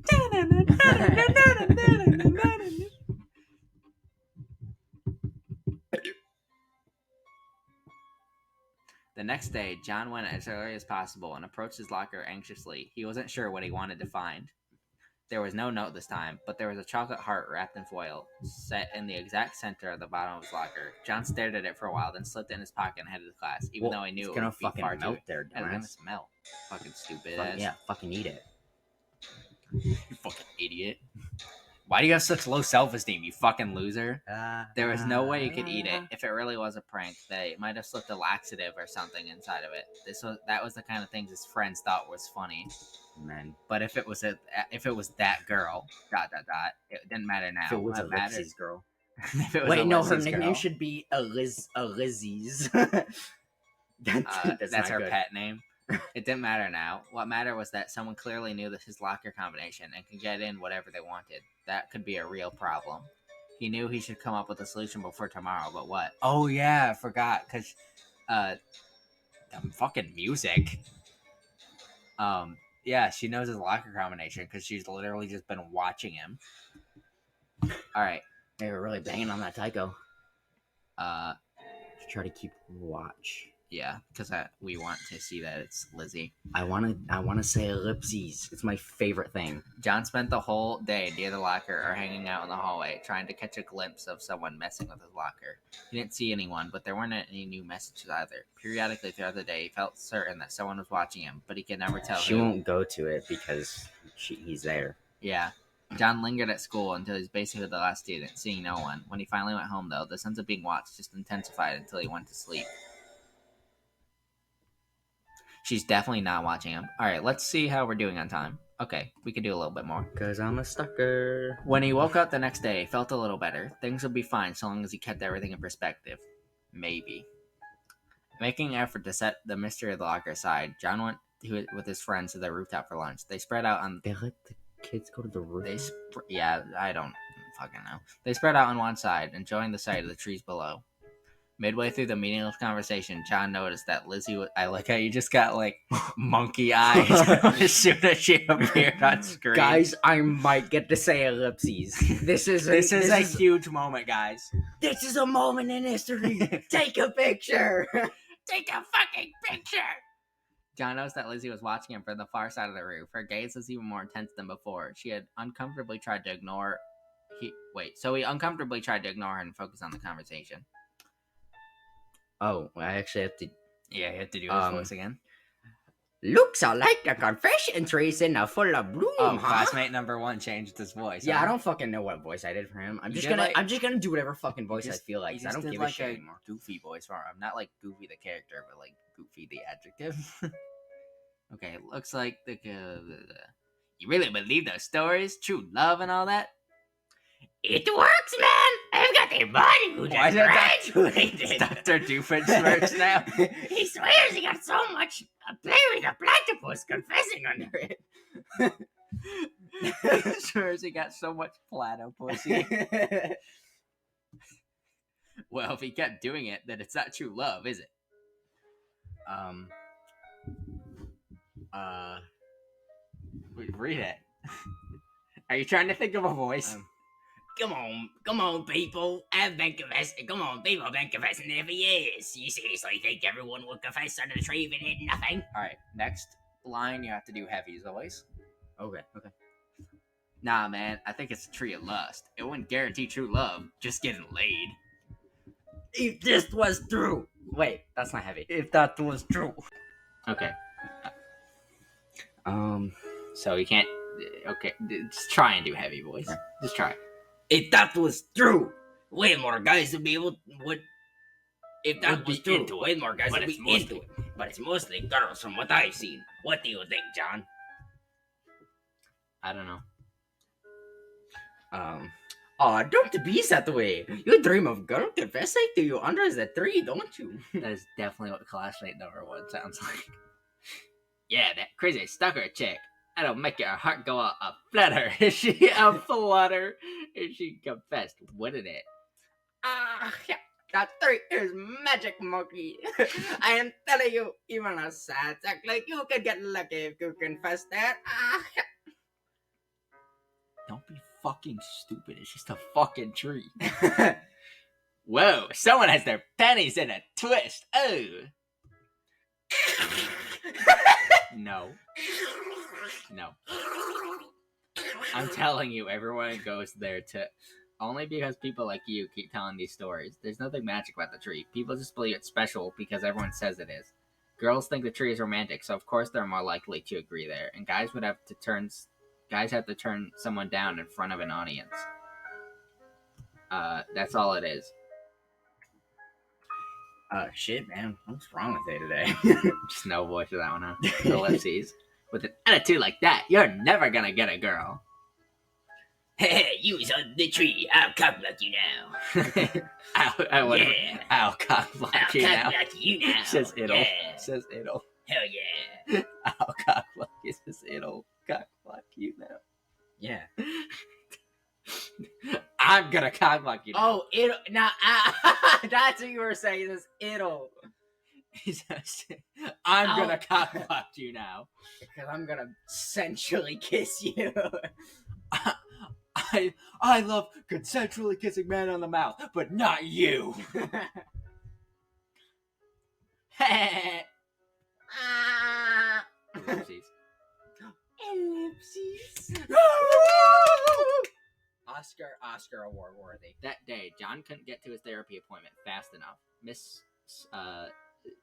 The next day, John went as early as possible and approached his locker anxiously. He wasn't sure what he wanted to find. There was no note this time, but there was a chocolate heart wrapped in foil, set in the exact center of the bottom of his locker. John stared at it for a while, then slipped it in his pocket and headed to class, even though he knew it would be far too... melt there, It's gonna smell. Fucking stupid ass. Yeah, fucking eat it. You fucking idiot. Why do you have such low self-esteem, you fucking loser? There was no way you could eat it. If it really was a prank, they might have slipped a laxative or something inside of it. That was the kind of things his friends thought was funny. Man. But if it was that girl, ... it didn't matter now. If it was a Ellipsis girl. Wait, no, her nickname should be Ellipsis. That's her pet name. It didn't matter now. What mattered was that someone clearly knew his locker combination and could get in whatever they wanted. That could be a real problem. He knew he should come up with a solution before tomorrow, but what? Oh yeah, I forgot, because the fucking music. Yeah, she knows his locker combination because she's literally just been watching him. Alright. They were really banging on that taiko. To try to keep watch. Yeah, because we want to see that it's Lizzie. I want to say Ellipses. It's my favorite thing. John spent the whole day near the locker or hanging out in the hallway, trying to catch a glimpse of someone messing with his locker. He didn't see anyone, but there weren't any new messages either. Periodically throughout the day, he felt certain that someone was watching him, but he could never tell She won't go to it because he's there. Yeah. John lingered at school until he was basically the last student, seeing no one. When he finally went home, though, the sense of being watched just intensified until he went to sleep. She's definitely not watching him. Alright, let's see how we're doing on time. Okay, we could do a little bit more. Because I'm a stalker. When he woke up the next day, he felt a little better. Things would be fine so long as he kept everything in perspective. Maybe. Making an effort to set the mystery of the locker aside, John went with his friends to the rooftop for lunch. They spread out on... They let the kids go to the roof? Yeah, I don't fucking know. They spread out on one side, enjoying the sight of the trees below. Midway through the meaningless conversation, John noticed that Lizzie was... I like how you just got, like, monkey eyes as soon as she appeared on screen. Guys, I might get to say Ellipses. This is a huge moment, guys. This is a moment in history. Take a picture. Take a fucking picture. John noticed that Lizzie was watching him from the far side of the roof. Her gaze was even more intense than before. He uncomfortably tried to ignore her and focus on the conversation. Oh, I actually have to... Yeah, you have to do his voice again. Looks like a confession trees in a full of bloom, Classmate number 1 changed his voice. Yeah, I don't fucking know what voice I did for him. I'm just gonna do whatever fucking voice I feel like. I don't give a shit anymore. Goofy voice for him. Not like Goofy the character, but like Goofy the adjective. Okay, it looks like you really believe those stories? True love and all that? It works, man! I've got a buddy who just graduated. Dr. Doofenshmirtz now? He swears he got so much play with a platypus confessing under it. He swears he got so much platypus. Well, if he kept doing it, then it's not true love, is it? Read it. Are you trying to think of a voice? Come on, people. I've been confessing. Come on, people. I've been confessing there for years. You seriously think everyone would confess under the tree if it did nothing? Alright, next line you have to do Heavy's voice. Okay. Nah, man, I think it's a tree of lust. It wouldn't guarantee true love, just getting laid. If this was true. Wait, that's not Heavy. If that was true. Okay. So you can't... Okay, just try and do Heavy voice. Yeah. Just try. If that was true, way more guys would be able would. If that was true, way more guys would be into it. But it's mostly girls from what I've seen. What do you think, John? I don't know. Oh, don't be that way. You dream of girl confessing to you under the tree, don't you? That is definitely what classmate number 1 sounds like. Yeah, that crazy stalker chick. That'll make your heart go a flutter. Is she a flutter? If she confessed, wouldn't it? Yeah, that tree is magic, monkey. I am telling you, even a sad sack like you can get lucky if you confess that. Yeah. Don't be fucking stupid. It's just a fucking tree. Whoa, someone has their pennies in a twist. Oh. No. I'm telling you, everyone goes there to... Only because people like you keep telling these stories. There's nothing magic about the tree. People just believe it's special because everyone says it is. Girls think the tree is romantic, so of course they're more likely to agree there. And guys have to turn someone down in front of an audience. That's all it is. Shit, man. What's wrong with you today? Just no voice for that one, huh? Ellipsis. With an attitude like that, you're never gonna get a girl. Hey, you is on the tree. I'll cockblock you now. I'll cockblock you now. Says it'll. Yeah. Says it'll. Hell yeah. I'll cockblock you. Says it'll cockblock you now. Yeah. I'm gonna cockblock you now. Oh, it'll. Now, that's what you were saying. Is it'll. I'm gonna cockblock you now. Because I'm gonna sensually kiss you. I love consensually kissing men on the mouth, but not you. Ellipses. Ellipses. Oscar award worthy. That day, John couldn't get to his therapy appointment fast enough. Miss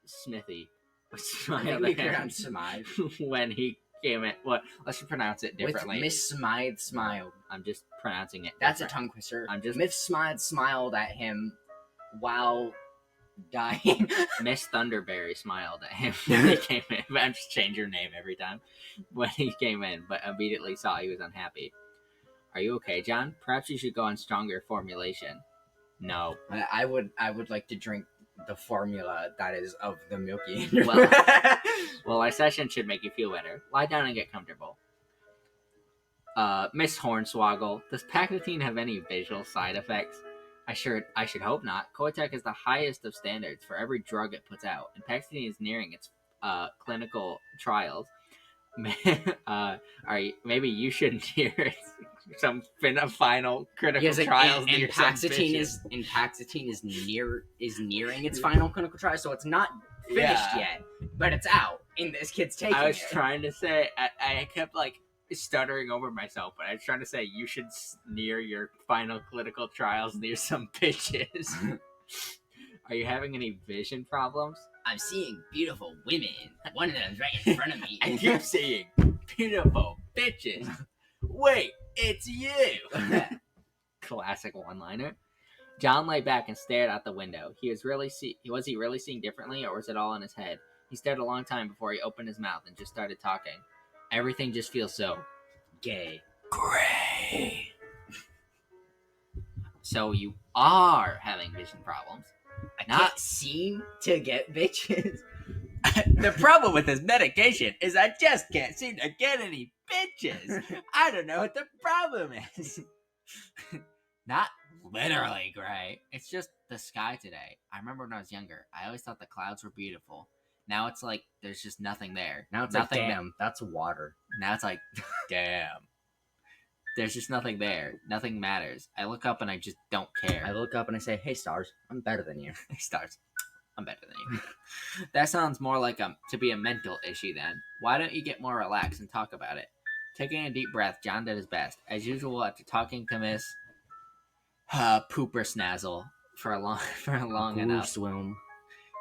Smithy was smiling at him when he came in. What? Let's pronounce it differently. With Miss Smythe smiled. I'm just pronouncing it. That's different. A tongue twister. Miss Smythe smiled at him while dying. Miss Thunderberry smiled at him when he came in. I'm just changing her name every time when he came in, but immediately saw he was unhappy. Are you okay, John? Perhaps you should go on stronger formulation. No. I would like to drink the formula that is of the milky. Well, our session should make you feel better. Lie down and get comfortable. Miss Hornswoggle, does Paclitaine have any visual side effects? I should hope not. Kotek is the highest of standards for every drug it puts out, and Paclitaine is nearing its clinical trials. Maybe you should hear some final critical trials. And Paclitaine is nearing its final clinical trial, so it's not finished yet, but it's out. And this kid's taking it. I was trying to say, I kept stuttering over myself, but I was trying to say you should near your final clinical trials near some bitches. Are you having any vision problems? I'm seeing beautiful women. One of them's right in front of me. I keep seeing beautiful bitches. Wait, it's you! Classic one-liner. John lay back and stared out the window. Was he really seeing differently, or was it all in his head? He stared a long time before he opened his mouth and just started talking. Everything just feels so gay. Gray. So you are having vision problems. I can't seem to get bitches. The problem with this medication is I just can't seem to get any bitches. I don't know what the problem is. Not literally gray. It's just the sky today. I remember when I was younger, I always thought the clouds were beautiful. Now it's like there's just nothing there. Now it's nothing like, damn, that's water. Now it's like, damn. There's just nothing there. Nothing matters. I look up and I just don't care. I look up and I say, hey, stars, I'm better than you. Hey, stars, I'm better than you. That sounds more like to be a mental issue then. Why don't you get more relaxed and talk about it? Taking a deep breath, John did his best. As usual, after talking to Miss Pooper Snazzle for long enough, swim.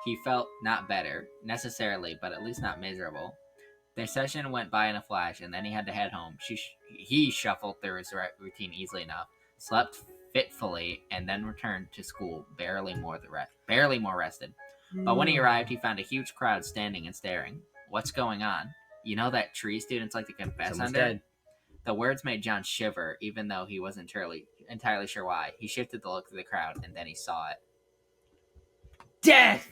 He felt not better, necessarily, but at least not miserable. Their session went by in a flash, and then he had to head home. He shuffled through his routine easily enough, slept fitfully, and then returned to school barely more rested. But when he arrived, he found a huge crowd standing and staring. What's going on? You know that tree students like to confess Someone's under? dead. The words made John shiver, even though he wasn't entirely sure why. He shifted to look through the crowd, and then he saw it. Death!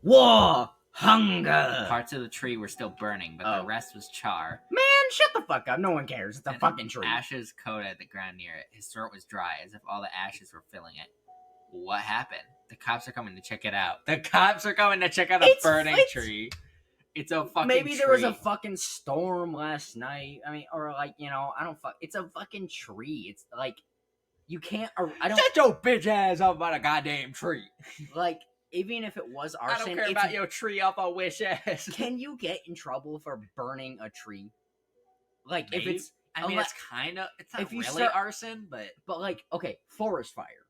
War! Hunger! Parts of the tree were still burning, but the rest was char. Man, shut the fuck up. No one cares. It's a fucking tree. Ashes coated the ground near it. His throat was dry, as if all the ashes were filling it. What happened? The cops are coming to check it out. The cops are coming to check out a burning tree. It's a fucking Maybe tree. There was a fucking storm last night. I mean, or like, I don't fuck. It's a fucking tree. It's like, you can't. I don't. Shut your bitch ass up about a goddamn tree. Like, even if it was arson, I don't care about your tree up a wish ass. Can you get in trouble for burning a tree? Like, Maybe. If it's. I mean, it's kind of. It's not if you really arson, but. But, like, okay, forest fire.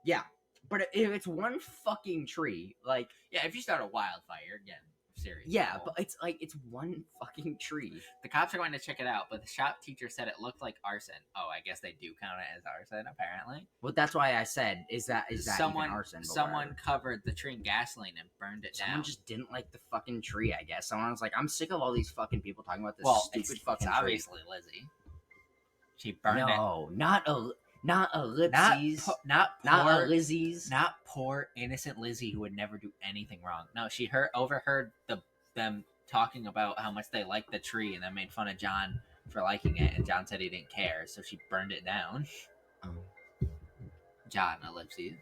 Yeah. But if it's one fucking tree, like. Yeah, if you start a wildfire, again. Serious. Yeah, but it's like it's one fucking tree. The cops are going to check it out, but the shop teacher said it looked like arson. Oh, I guess they do count it as arson, apparently. Well, that's why I said, is that someone, even arson? Someone covered the tree in gasoline and burned it down. Someone just didn't like the fucking tree, I guess. Someone was like, I'm sick of all these fucking people talking about this stupid fucking tree. Obviously Lizzie. She burned it. No, not Ellipsis. Not Lizzie's. Not poor innocent Lizzie who would never do anything wrong. No, she overheard them talking about how much they liked the tree and then made fun of John for liking it, and John said he didn't care, so she burned it down. John, Ellipsis.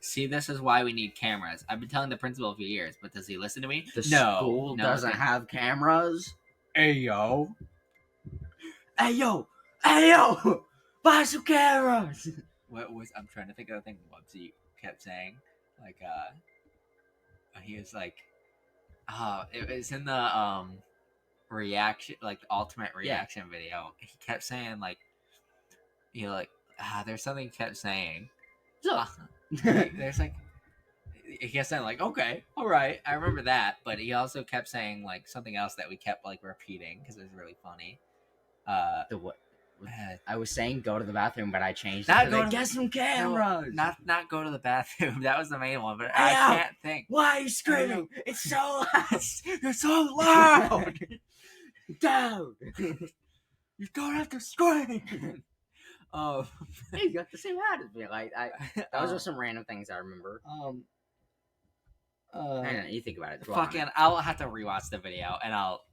See, this is why we need cameras. I've been telling the principal for years, but does he listen to me? The school doesn't have cameras. Hey yo, buy some cameras. What was I'm trying to think of the thing Wubsy kept saying, like he was like, it was in the reaction, like the ultimate reaction video. He kept saying like, there's something he kept saying. There's like, he kept saying like, okay, all right, I remember that, but he also kept saying like something else that we kept like repeating because it was really funny. The what? I was saying go to the bathroom, but I changed it. Get some cameras. No, not go to the bathroom. That was the main one, but I can't think. Why are you screaming? It's so loud. You're so loud. Dude, you don't have to scream. Hey, you got the same hat as me. Like those are some random things I remember. You think about it. Fucking, I'll have to rewatch the video, and I'll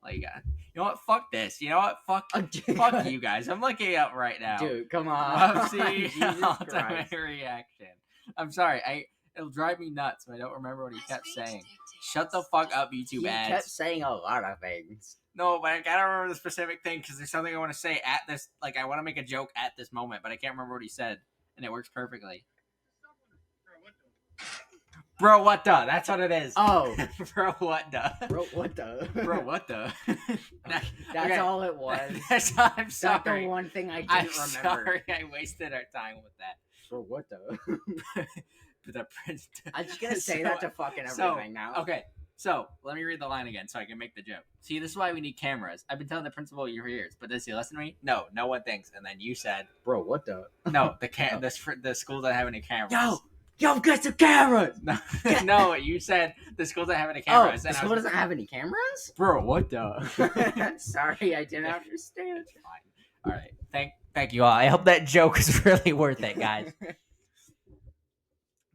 like, you know what? Fuck this. You know what? Fuck you guys. I'm looking up right now. Dude, come on. Wubsy, ultimate reaction. I'm sorry. It'll drive me nuts, but I don't remember what he kept saying. Shut the fuck up, YouTube ads. He kept saying a lot of things. No, but I gotta remember the specific thing because there's something I want to say at this. Like, I want to make a joke at this moment, but I can't remember what he said, and it works perfectly. Bro, what the? That's what it is. Oh. Bro, what the? Bro, what the? Bro, what the? That's all it was. I'm sorry. That's the one thing I didn't remember. Sorry, I wasted our time with that. Bro, what the? I'm just going to say that to fucking everything now. Okay, so let me read the line again so I can make the joke. See, this is why we need cameras. I've been telling the principal for years, but does he listen to me? No one thinks. And then you said, bro, what the? No, the school doesn't have any cameras. Yo, get some cameras! No, you said the school doesn't have any cameras. The school doesn't have any cameras? Bro, what the? Sorry, I didn't understand. It's fine. All right, thank you all. I hope that joke is really worth it, guys.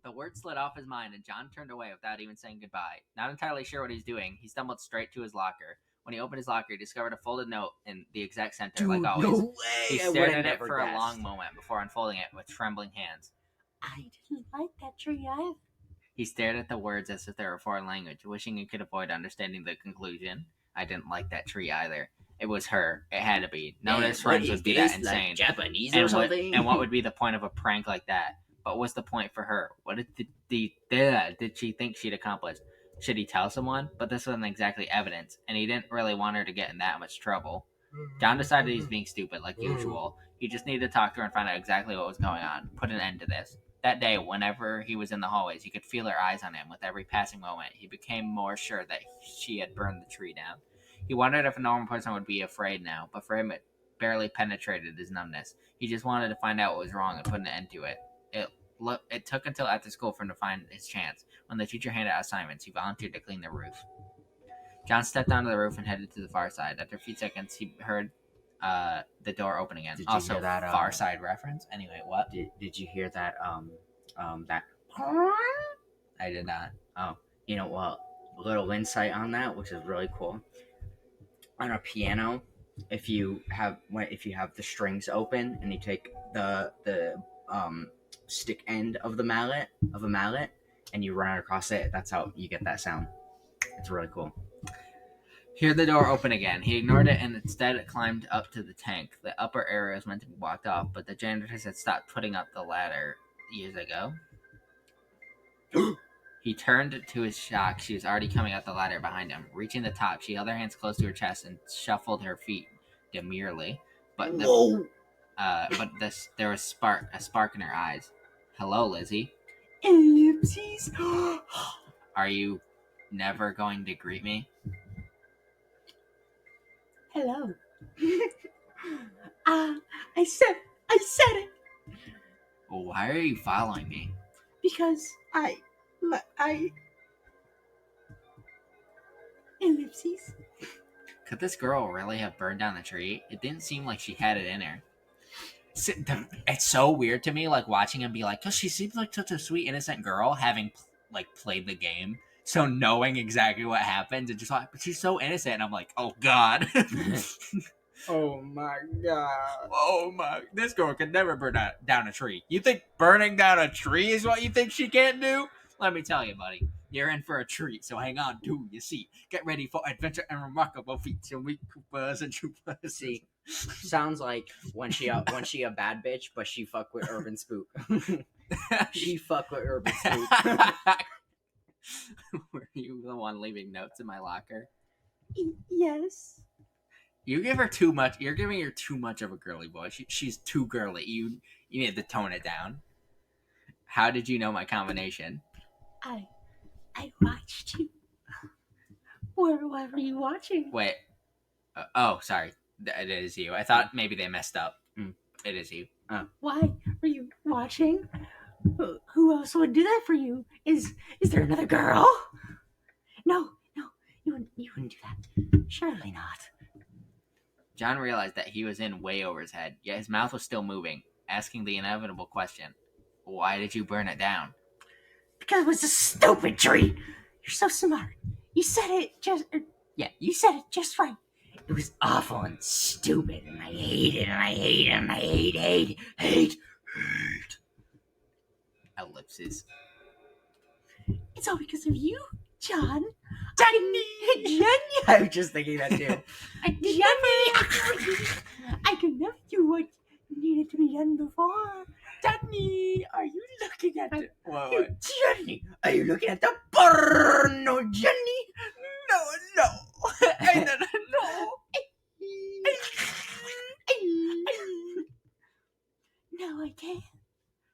The word slid off his mind, and John turned away without even saying goodbye. Not entirely sure what he's doing, he stumbled straight to his locker. When he opened his locker, he discovered a folded note in the exact center, Dude, like always. No way! He stared at it for a long moment before unfolding it with trembling hands. I didn't like that tree either. He stared at the words as if they were a foreign language, wishing he could avoid understanding the conclusion. I didn't like that tree either. It was her. It had to be. None of his friends would be that insane. Like Japanese or something? And what would be the point of a prank like that? But what's the point for her? What did she think she'd accomplished? Should he tell someone? But this wasn't exactly evidence, and he didn't really want her to get in that much trouble. John decided he's being stupid, like usual. He just needed to talk to her and find out exactly what was going on. Put an end to this. That day, whenever he was in the hallways, he could feel her eyes on him with every passing moment. He became more sure that she had burned the tree down. He wondered if a normal person would be afraid now, but for him it barely penetrated his numbness. He just wanted to find out what was wrong and put an end to it. It took until after school for him to find his chance. When the teacher handed out assignments, he volunteered to clean the roof. John stepped onto the roof and headed to the far side. After a few seconds, he heard the door open again. Did you Also, hear that, Far Side reference. Anyway, what? Did you hear that? That. I did not. Oh, you know what? A little insight on that, which is really cool. On a piano, if you have the strings open and you take the stick end of a mallet and you run it across it, that's how you get that sound. It's really cool. Hear the door open again. He ignored it and instead climbed up to the tank. The upper area was meant to be blocked off, but the janitors had stopped putting up the ladder years ago. He turned to his shock. She was already coming up the ladder behind him. Reaching the top, she held her hands close to her chest and shuffled her feet demurely. But there was a spark in her eyes. Hello, Lizzie. Ellipsis. Are you never going to greet me? Hello. I said it. Well, why are you following me? Because I Ellipses. Could this girl really have burned down the tree? It didn't seem like she had it in her. It's so weird to me, like watching him be like, "Cause she seems like such a sweet, innocent girl, having like played the game, so knowing exactly what happens, and just like, but she's so innocent." And I'm like, "Oh God." Oh my God. Oh my! This girl could never burn down a tree. You think burning down a tree is what you think she can't do? Let me tell you, buddy. You're in for a treat, so hang on to your seat. Get ready for adventure and remarkable feats. You'll meet Koopas and Troopas. See, sounds like when she a bad bitch, but she fuck with Urban Spook. She fuck with Urban Spook. Were you the one leaving notes in my locker? Yes. You give her too much. You're giving her too much of a girly boy. She's too girly. You need to tone it down. How did you know my combination? I watched you. What were you watching? Wait. Oh, sorry. It is you. I thought maybe they messed up. It is you. Why were you watching? Who else would do that for you? Is there another girl? No, you wouldn't do that. Surely not. John realized that he was in way over his head, yet his mouth was still moving, asking the inevitable question. Why did you burn it down? Because it was a stupid tree. You're so smart. You said it just right. It was awful and stupid, and I hate it, and I hate it, and I hate. Ellipsis. It's all because of you, John. Jenny! I was just thinking that too. Jenny! I could never do what needed to be done before. Jenny, are you looking at the... What? Jenny, are you looking at the porno, Jenny? No. I don't know. No, I can't.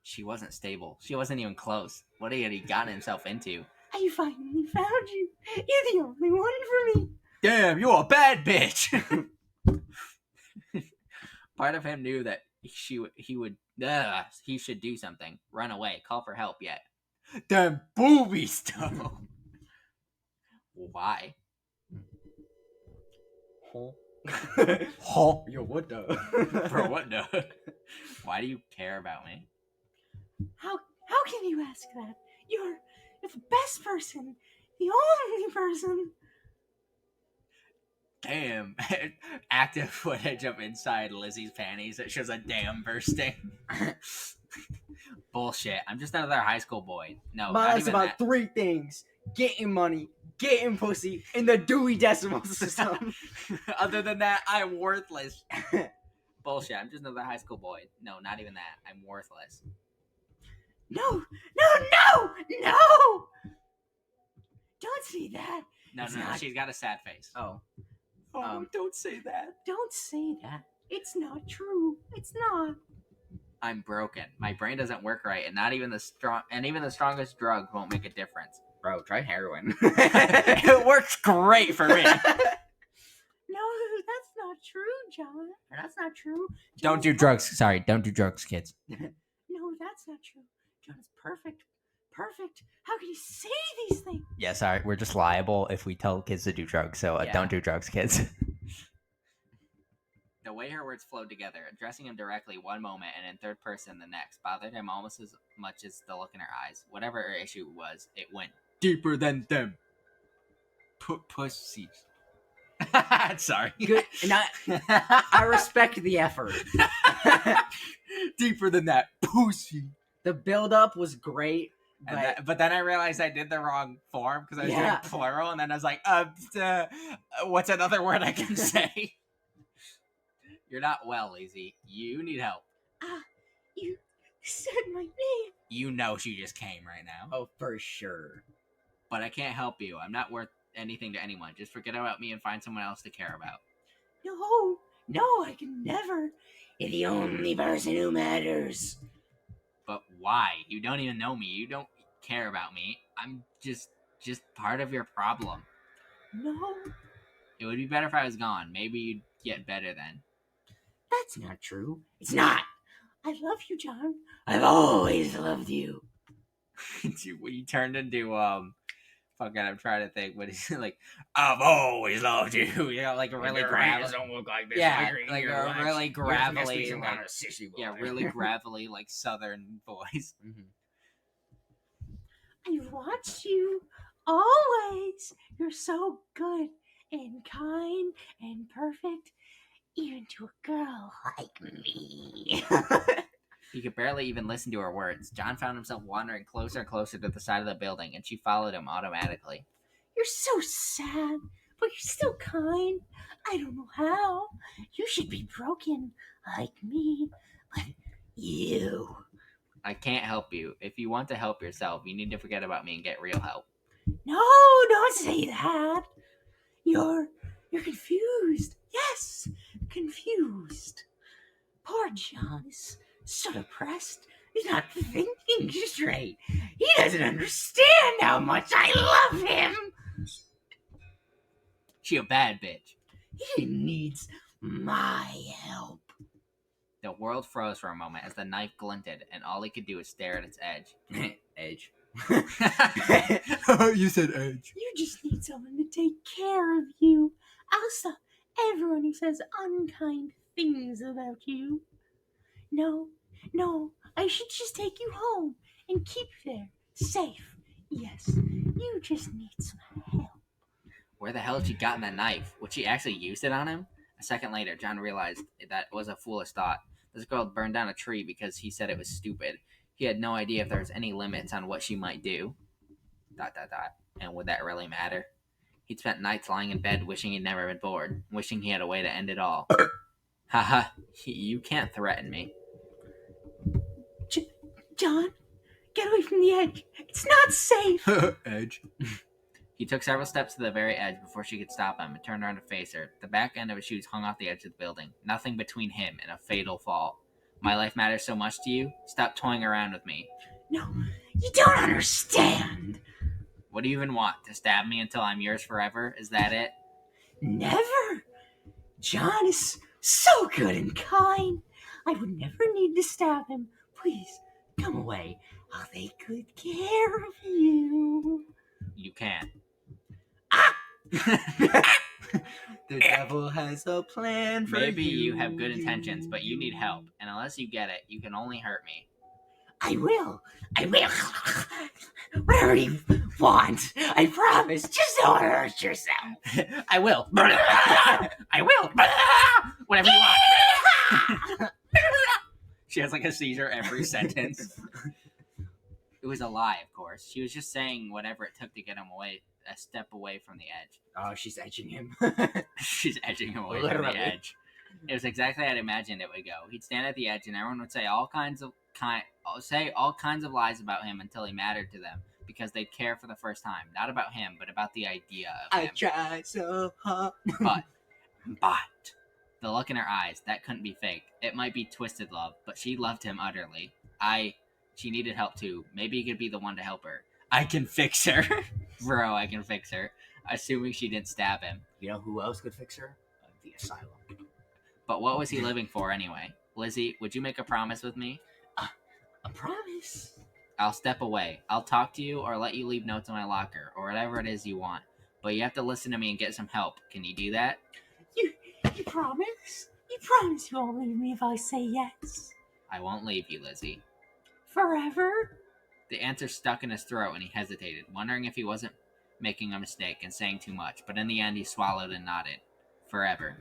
She wasn't stable. She wasn't even close. What had he gotten himself into? I finally found you. You're the only one for me. Damn, you're a bad bitch. Part of him knew that he should do something. Run away. Call for help yet. Damn boobies, though. Why? Huh? Yo, what the? For what the? Why do you care about me? How can you ask that? You're the best person. The only person. Damn. Active footage of inside Lizzie's panties that shows a dam bursting. Bullshit. I'm just another high school boy. No, But not that's even about that. 3 things: getting money, getting pussy, and the Dewey Decimal System. Other than that, I'm worthless. Bullshit. I'm just another high school boy. No, not even that. I'm worthless. No! Don't say that. No, It's no, not- she's got a sad face. Oh. Don't say that. Don't say that. It's not true. It's not. I'm broken. My brain doesn't work right, and even the strongest drugs won't make a difference. Bro, try heroin. It works great for me. No, that's not true, John. That's not true. Don't do drugs. Sorry, don't do drugs, kids. No, that's not true. John is perfect. Perfect. How can you say these things? Yeah, sorry. We're just liable if we tell kids to do drugs, so Yeah. don't do drugs, kids. The way her words flowed together, addressing him directly one moment and in third person the next, bothered him almost as much as the look in her eyes. Whatever her issue was, it went deeper than them. Pussies. Sorry. Good. And I respect the effort. Deeper than that, pussy. The build-up was great. But then I realized I did the wrong form because I was doing plural, and then I was like, what's another word I can say? You're not well, Lizzie. You need help. You said my name. You know she just came right now. Oh, for sure. But I can't help you. I'm not worth anything to anyone. Just forget about me and find someone else to care about. No, I can never. You're the only person who matters. But why? You don't even know me. You don't care about me. I'm just part of your problem. No. It would be better if I was gone. Maybe you'd get better then. That's not true. It's not. I love you, John. I've always loved you. You turned into fucking, I'm trying to think. What is it like? I've always loved you. You know, like a really gravelly. Don't look like this. Yeah, like a really gravelly, kind of sissy boy. yeah, really gravelly, like Southern voice. Mm-hmm. I watch you always. You're so good and kind and perfect, even to a girl like me. He could barely even listen to her words. John found himself wandering closer and closer to the side of the building, and she followed him automatically. You're so sad, but you're still kind. I don't know how. You should be broken like me, but you. I can't help you. If you want to help yourself, you need to forget about me and get real help. No, don't say that. You're confused. Yes, confused. Poor John is so depressed. He's not thinking straight. He doesn't understand how much I love him. She a bad bitch. He needs my help. The world froze for a moment as the knife glinted, and all he could do was stare at its edge. Edge. You said edge. You just need someone to take care of you. I'll stop everyone who says unkind things about you. No, I should just take you home and keep you there, safe. Yes, you just need some help. Where the hell had she gotten that knife? Would she actually use it on him? A second later, John realized that was a foolish thought. This girl had burned down a tree because he said it was stupid. He had no idea if there was any limits on what she might do. ... And would that really matter? He'd spent nights lying in bed wishing he'd never been bored, wishing he had a way to end it all. Haha, you can't threaten me. John, get away from the edge. It's not safe. Edge. He took several steps to the very edge before she could stop him and turned around to face her. The back end of his shoes hung off the edge of the building. Nothing between him and a fatal fall. My life matters so much to you? Stop toying around with me. No, you don't understand. What do you even want? To stab me until I'm yours forever? Is that it? Never. John is so good and kind. I would never need to stab him. Please, come away. I'll take good care of you. You can't. The devil has a plan for Maybe you. you have good intentions, but you need help. And unless you get it, you can only hurt me. I will. Whatever you want. I promise. Just don't hurt yourself. I will. I will. Whatever you want. She has like a seizure every sentence. It was a lie, of course. She was just saying whatever it took to get him away, a step away from the edge. Oh, she's edging him. She's edging him away from Literally. the edge. It was exactly how I'd imagined it would go. He'd stand at the edge, and everyone would say all kinds of lies about him until he mattered to them, because they'd care for the first time, not about him, but about the idea of him. I try so hard. But the look in her eyes, that couldn't be fake. It might be twisted love, but she loved him utterly. She needed help too. Maybe he could be the one to help her. I can fix her. Bro, I can fix her. Assuming she didn't stab him. You know who else could fix her? The asylum. But what was he living for anyway? Lizzie, would you make a promise with me? A promise. I'll step away. I'll talk to you or let you leave notes in my locker or whatever it is you want. But you have to listen to me and get some help. Can you do that? You promise? You promise you won't leave me if I say yes? I won't leave you, Lizzie. Forever? The answer stuck in his throat and he hesitated, wondering if he wasn't making a mistake and saying too much, but in the end he swallowed and nodded. Forever.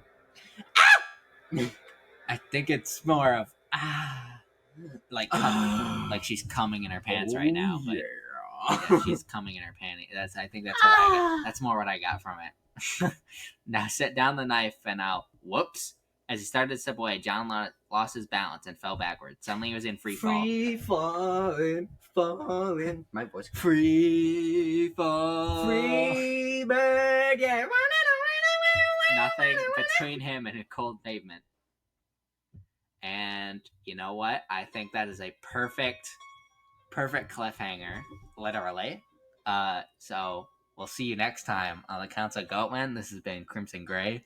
I think it's more of like she's coming in her pants right now, but yeah, she's coming in her panties. I think that's what I got. That's more what I got from it. Now set down the knife and I'll whoops. As he started to step away, John lost his balance and fell backwards. Suddenly he was in free fall. Free falling. My voice. Free fall. Free bird, yeah. Nothing between him and a cold pavement. And you know what? I think that is a perfect cliffhanger, literally. So we'll see you next time on the Counts of Goatman. This has been Crimson Gray.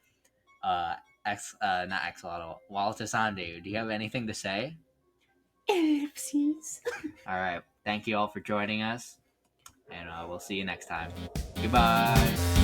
Not Axolotl. Walter Sandu. Do you have anything to say? Ellipses. All right. Thank you all for joining us, and we'll see you next time. Goodbye.